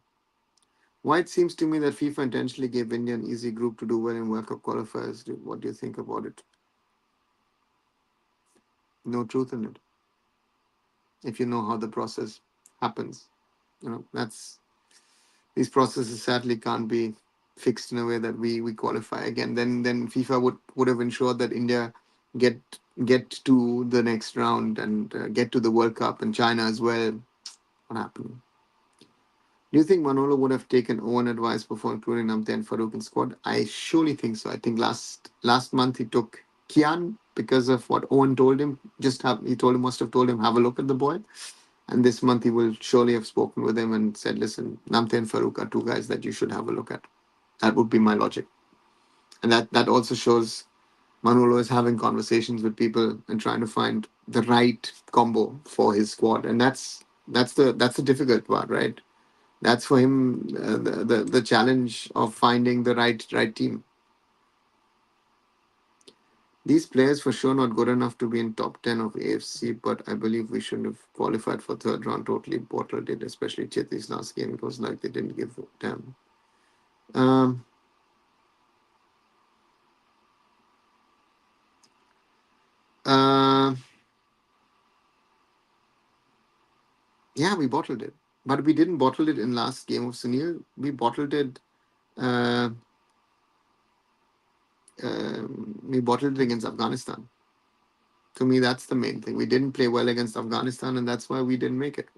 Why it seems to me that FIFA intentionally gave India an easy group to do well in World Cup qualifiers. What do you think about it? No truth in it. If you know how the process happens, that's these processes sadly can't be fixed in a way that we qualify again. Then FIFA would have ensured that India get get to the next round and get to the World Cup, and China as well. What happened? Do you think Manolo would have taken Owen advice before including Namte and Farouk in squad? I surely think so. I think last month he took Kian because of what Owen told him. Must have told him, have a look at the boy. And this month he will surely have spoken with him and said, listen, Namte and Farouk are two guys that you should have a look at. That would be my logic. And that also shows Manolo is having conversations with people and trying to find the right combo for his squad. And that's the difficult part, right? That's for him, the challenge of finding the right team. These players for sure not good enough to be in top 10 of AFC, but I believe we should have qualified for third round. Totally bottled it, especially Chetty's last game. It was like they didn't give a damn. Um, uh, yeah, we bottled it. But we didn't bottle it in last game of Sunil. We bottled it. Uh, we bottled it against Afghanistan. To me, that's the main thing. We didn't play well against Afghanistan, and that's why we didn't make it.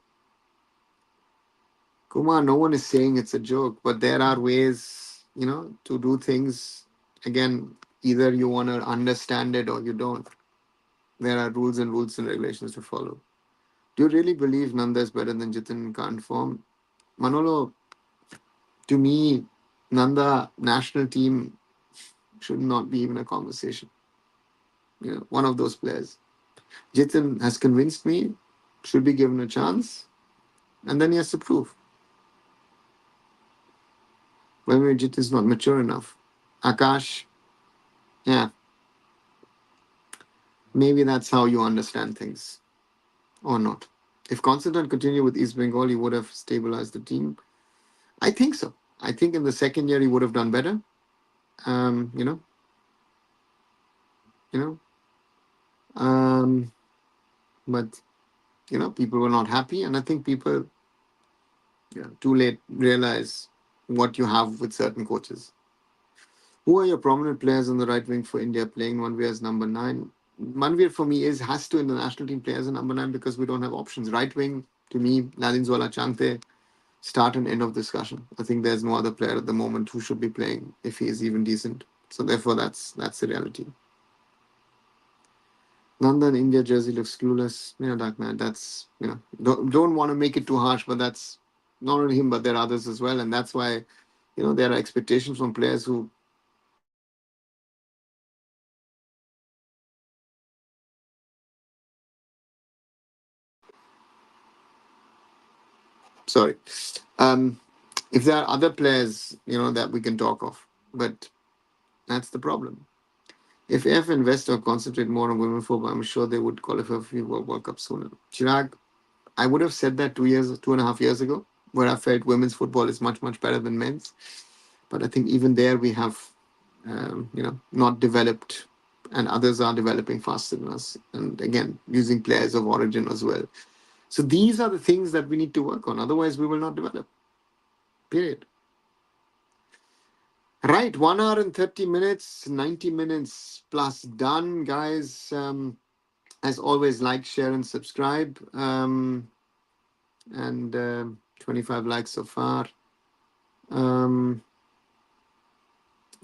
Kumar, no one is saying it's a joke, but there are ways, to do things. Again, either you want to understand it or you don't. There are rules and regulations to follow. Do you really believe Nanda is better than Jitin in current form? Manolo, to me, Nanda national team should not be even a conversation. One of those players. Jitin has convinced me, should be given a chance, and then he has to prove. Maybe Jitin is not mature enough. Akash, yeah, maybe that's how you understand things, or not. If Constantine continued with East Bengal, he would have stabilized the team. I think so. I think in the second year he would have done better. Um, you know, you know. Um, but people were not happy, and I think people, too late realize what you have with certain coaches. Who are your prominent players on the right wing for India playing Manvir as number 9? Manvir for me has to in the national team play as a number 9 because we don't have options. Right wing, to me, Lalinzwala Changte, start and end of discussion. I think there's no other player at the moment who should be playing if he is even decent. So therefore, that's the reality. Nandan India jersey looks clueless. Dark man. That's don't want to make it too harsh, but that's not only him, but there are others as well, and that's why there are expectations from players who. Sorry, um, if there are other players that we can talk of, but that's the problem. If AIFF invest or concentrate more on women football, I'm sure they would qualify for FIFA World Cup sooner. Chirag, I would have said that 2 years, 2.5 years ago, where I felt women's football is much, much better than men's. But I think even there we have, not developed, and others are developing faster than us. And again, using players of origin as well. So these are the things that we need to work on. Otherwise, we will not develop. Period. Right, 1 hour and 30 minutes, 90 minutes plus done, guys. As always, like, share, and subscribe. And 25 likes so far.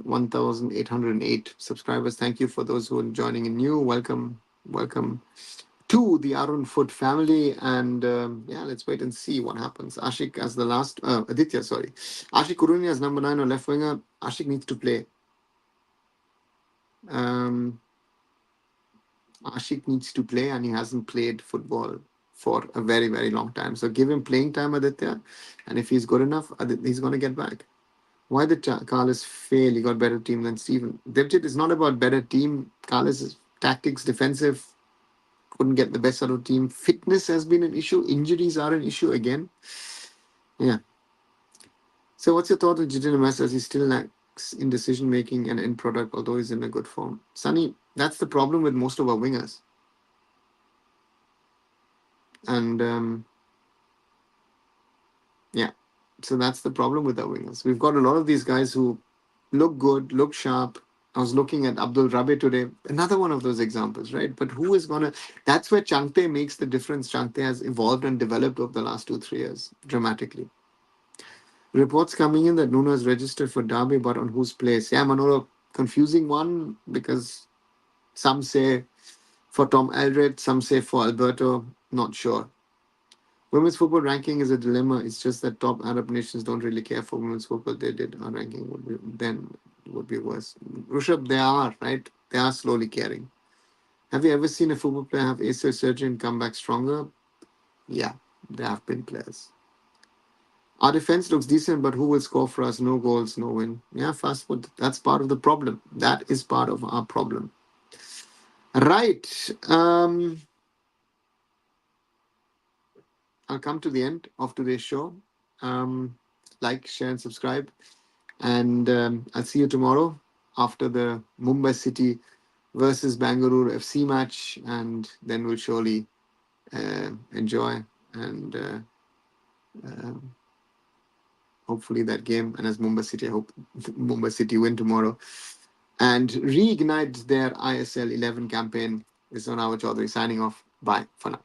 1,808 subscribers. Thank you for those who are joining in new. Welcome, welcome to the Arun Foot family. And yeah, let's wait and see what happens. Ashik as the last, Aditya, sorry. Ashik Kuruni as number 9 or left winger. Ashik needs to play. Um, Ashik needs to play, and he hasn't played football for a very, very long time. So give him playing time, Aditya. And if he's good enough, he's going to get back. Why did Carlos fail? He got better team than Steven. Devjit, it's not about better team. Carlos' tactics, defensive, couldn't get the best out of team. Fitness has been an issue. Injuries are an issue again. Yeah. So what's your thought on Jiten Mess as he still lacks in decision making and end product, although he's in a good form? Sunny, that's the problem with most of our wingers. And yeah, so that's the problem with our wingers. We've got a lot of these guys who look good, look sharp. I was looking at Abdul Rabe today, another one of those examples, right? But who is gonna? That's where Changte makes the difference. Changte has evolved and developed over the last 2-3 years dramatically. Reports coming in that Nuno is registered for Derby, but on whose place? Yeah, Manolo, confusing one because some say for Tom Eldred, some say for Alberto. Not sure. Women's football ranking is a dilemma. It's just that top Arab nations don't really care for women's football. They did. Our ranking would be worse. Rushabh, they are, right? They are slowly caring. Have you ever seen a football player have ACL surgery and come back stronger? Yeah, there have been players. Our defense looks decent, but who will score for us? No goals, no win. Yeah, fast foot. That's part of the problem. That is part of our problem. Right. I'll come to the end of today's show. Um, like, share, and subscribe. And I'll see you tomorrow after the Mumbai City versus Bangalore FC match. And then we'll surely enjoy and hopefully that game. And as Mumbai City, I hope Mumbai City win tomorrow and reignite their ISL 11 campaign. This is Anawa Chaudhary signing off. Bye for now.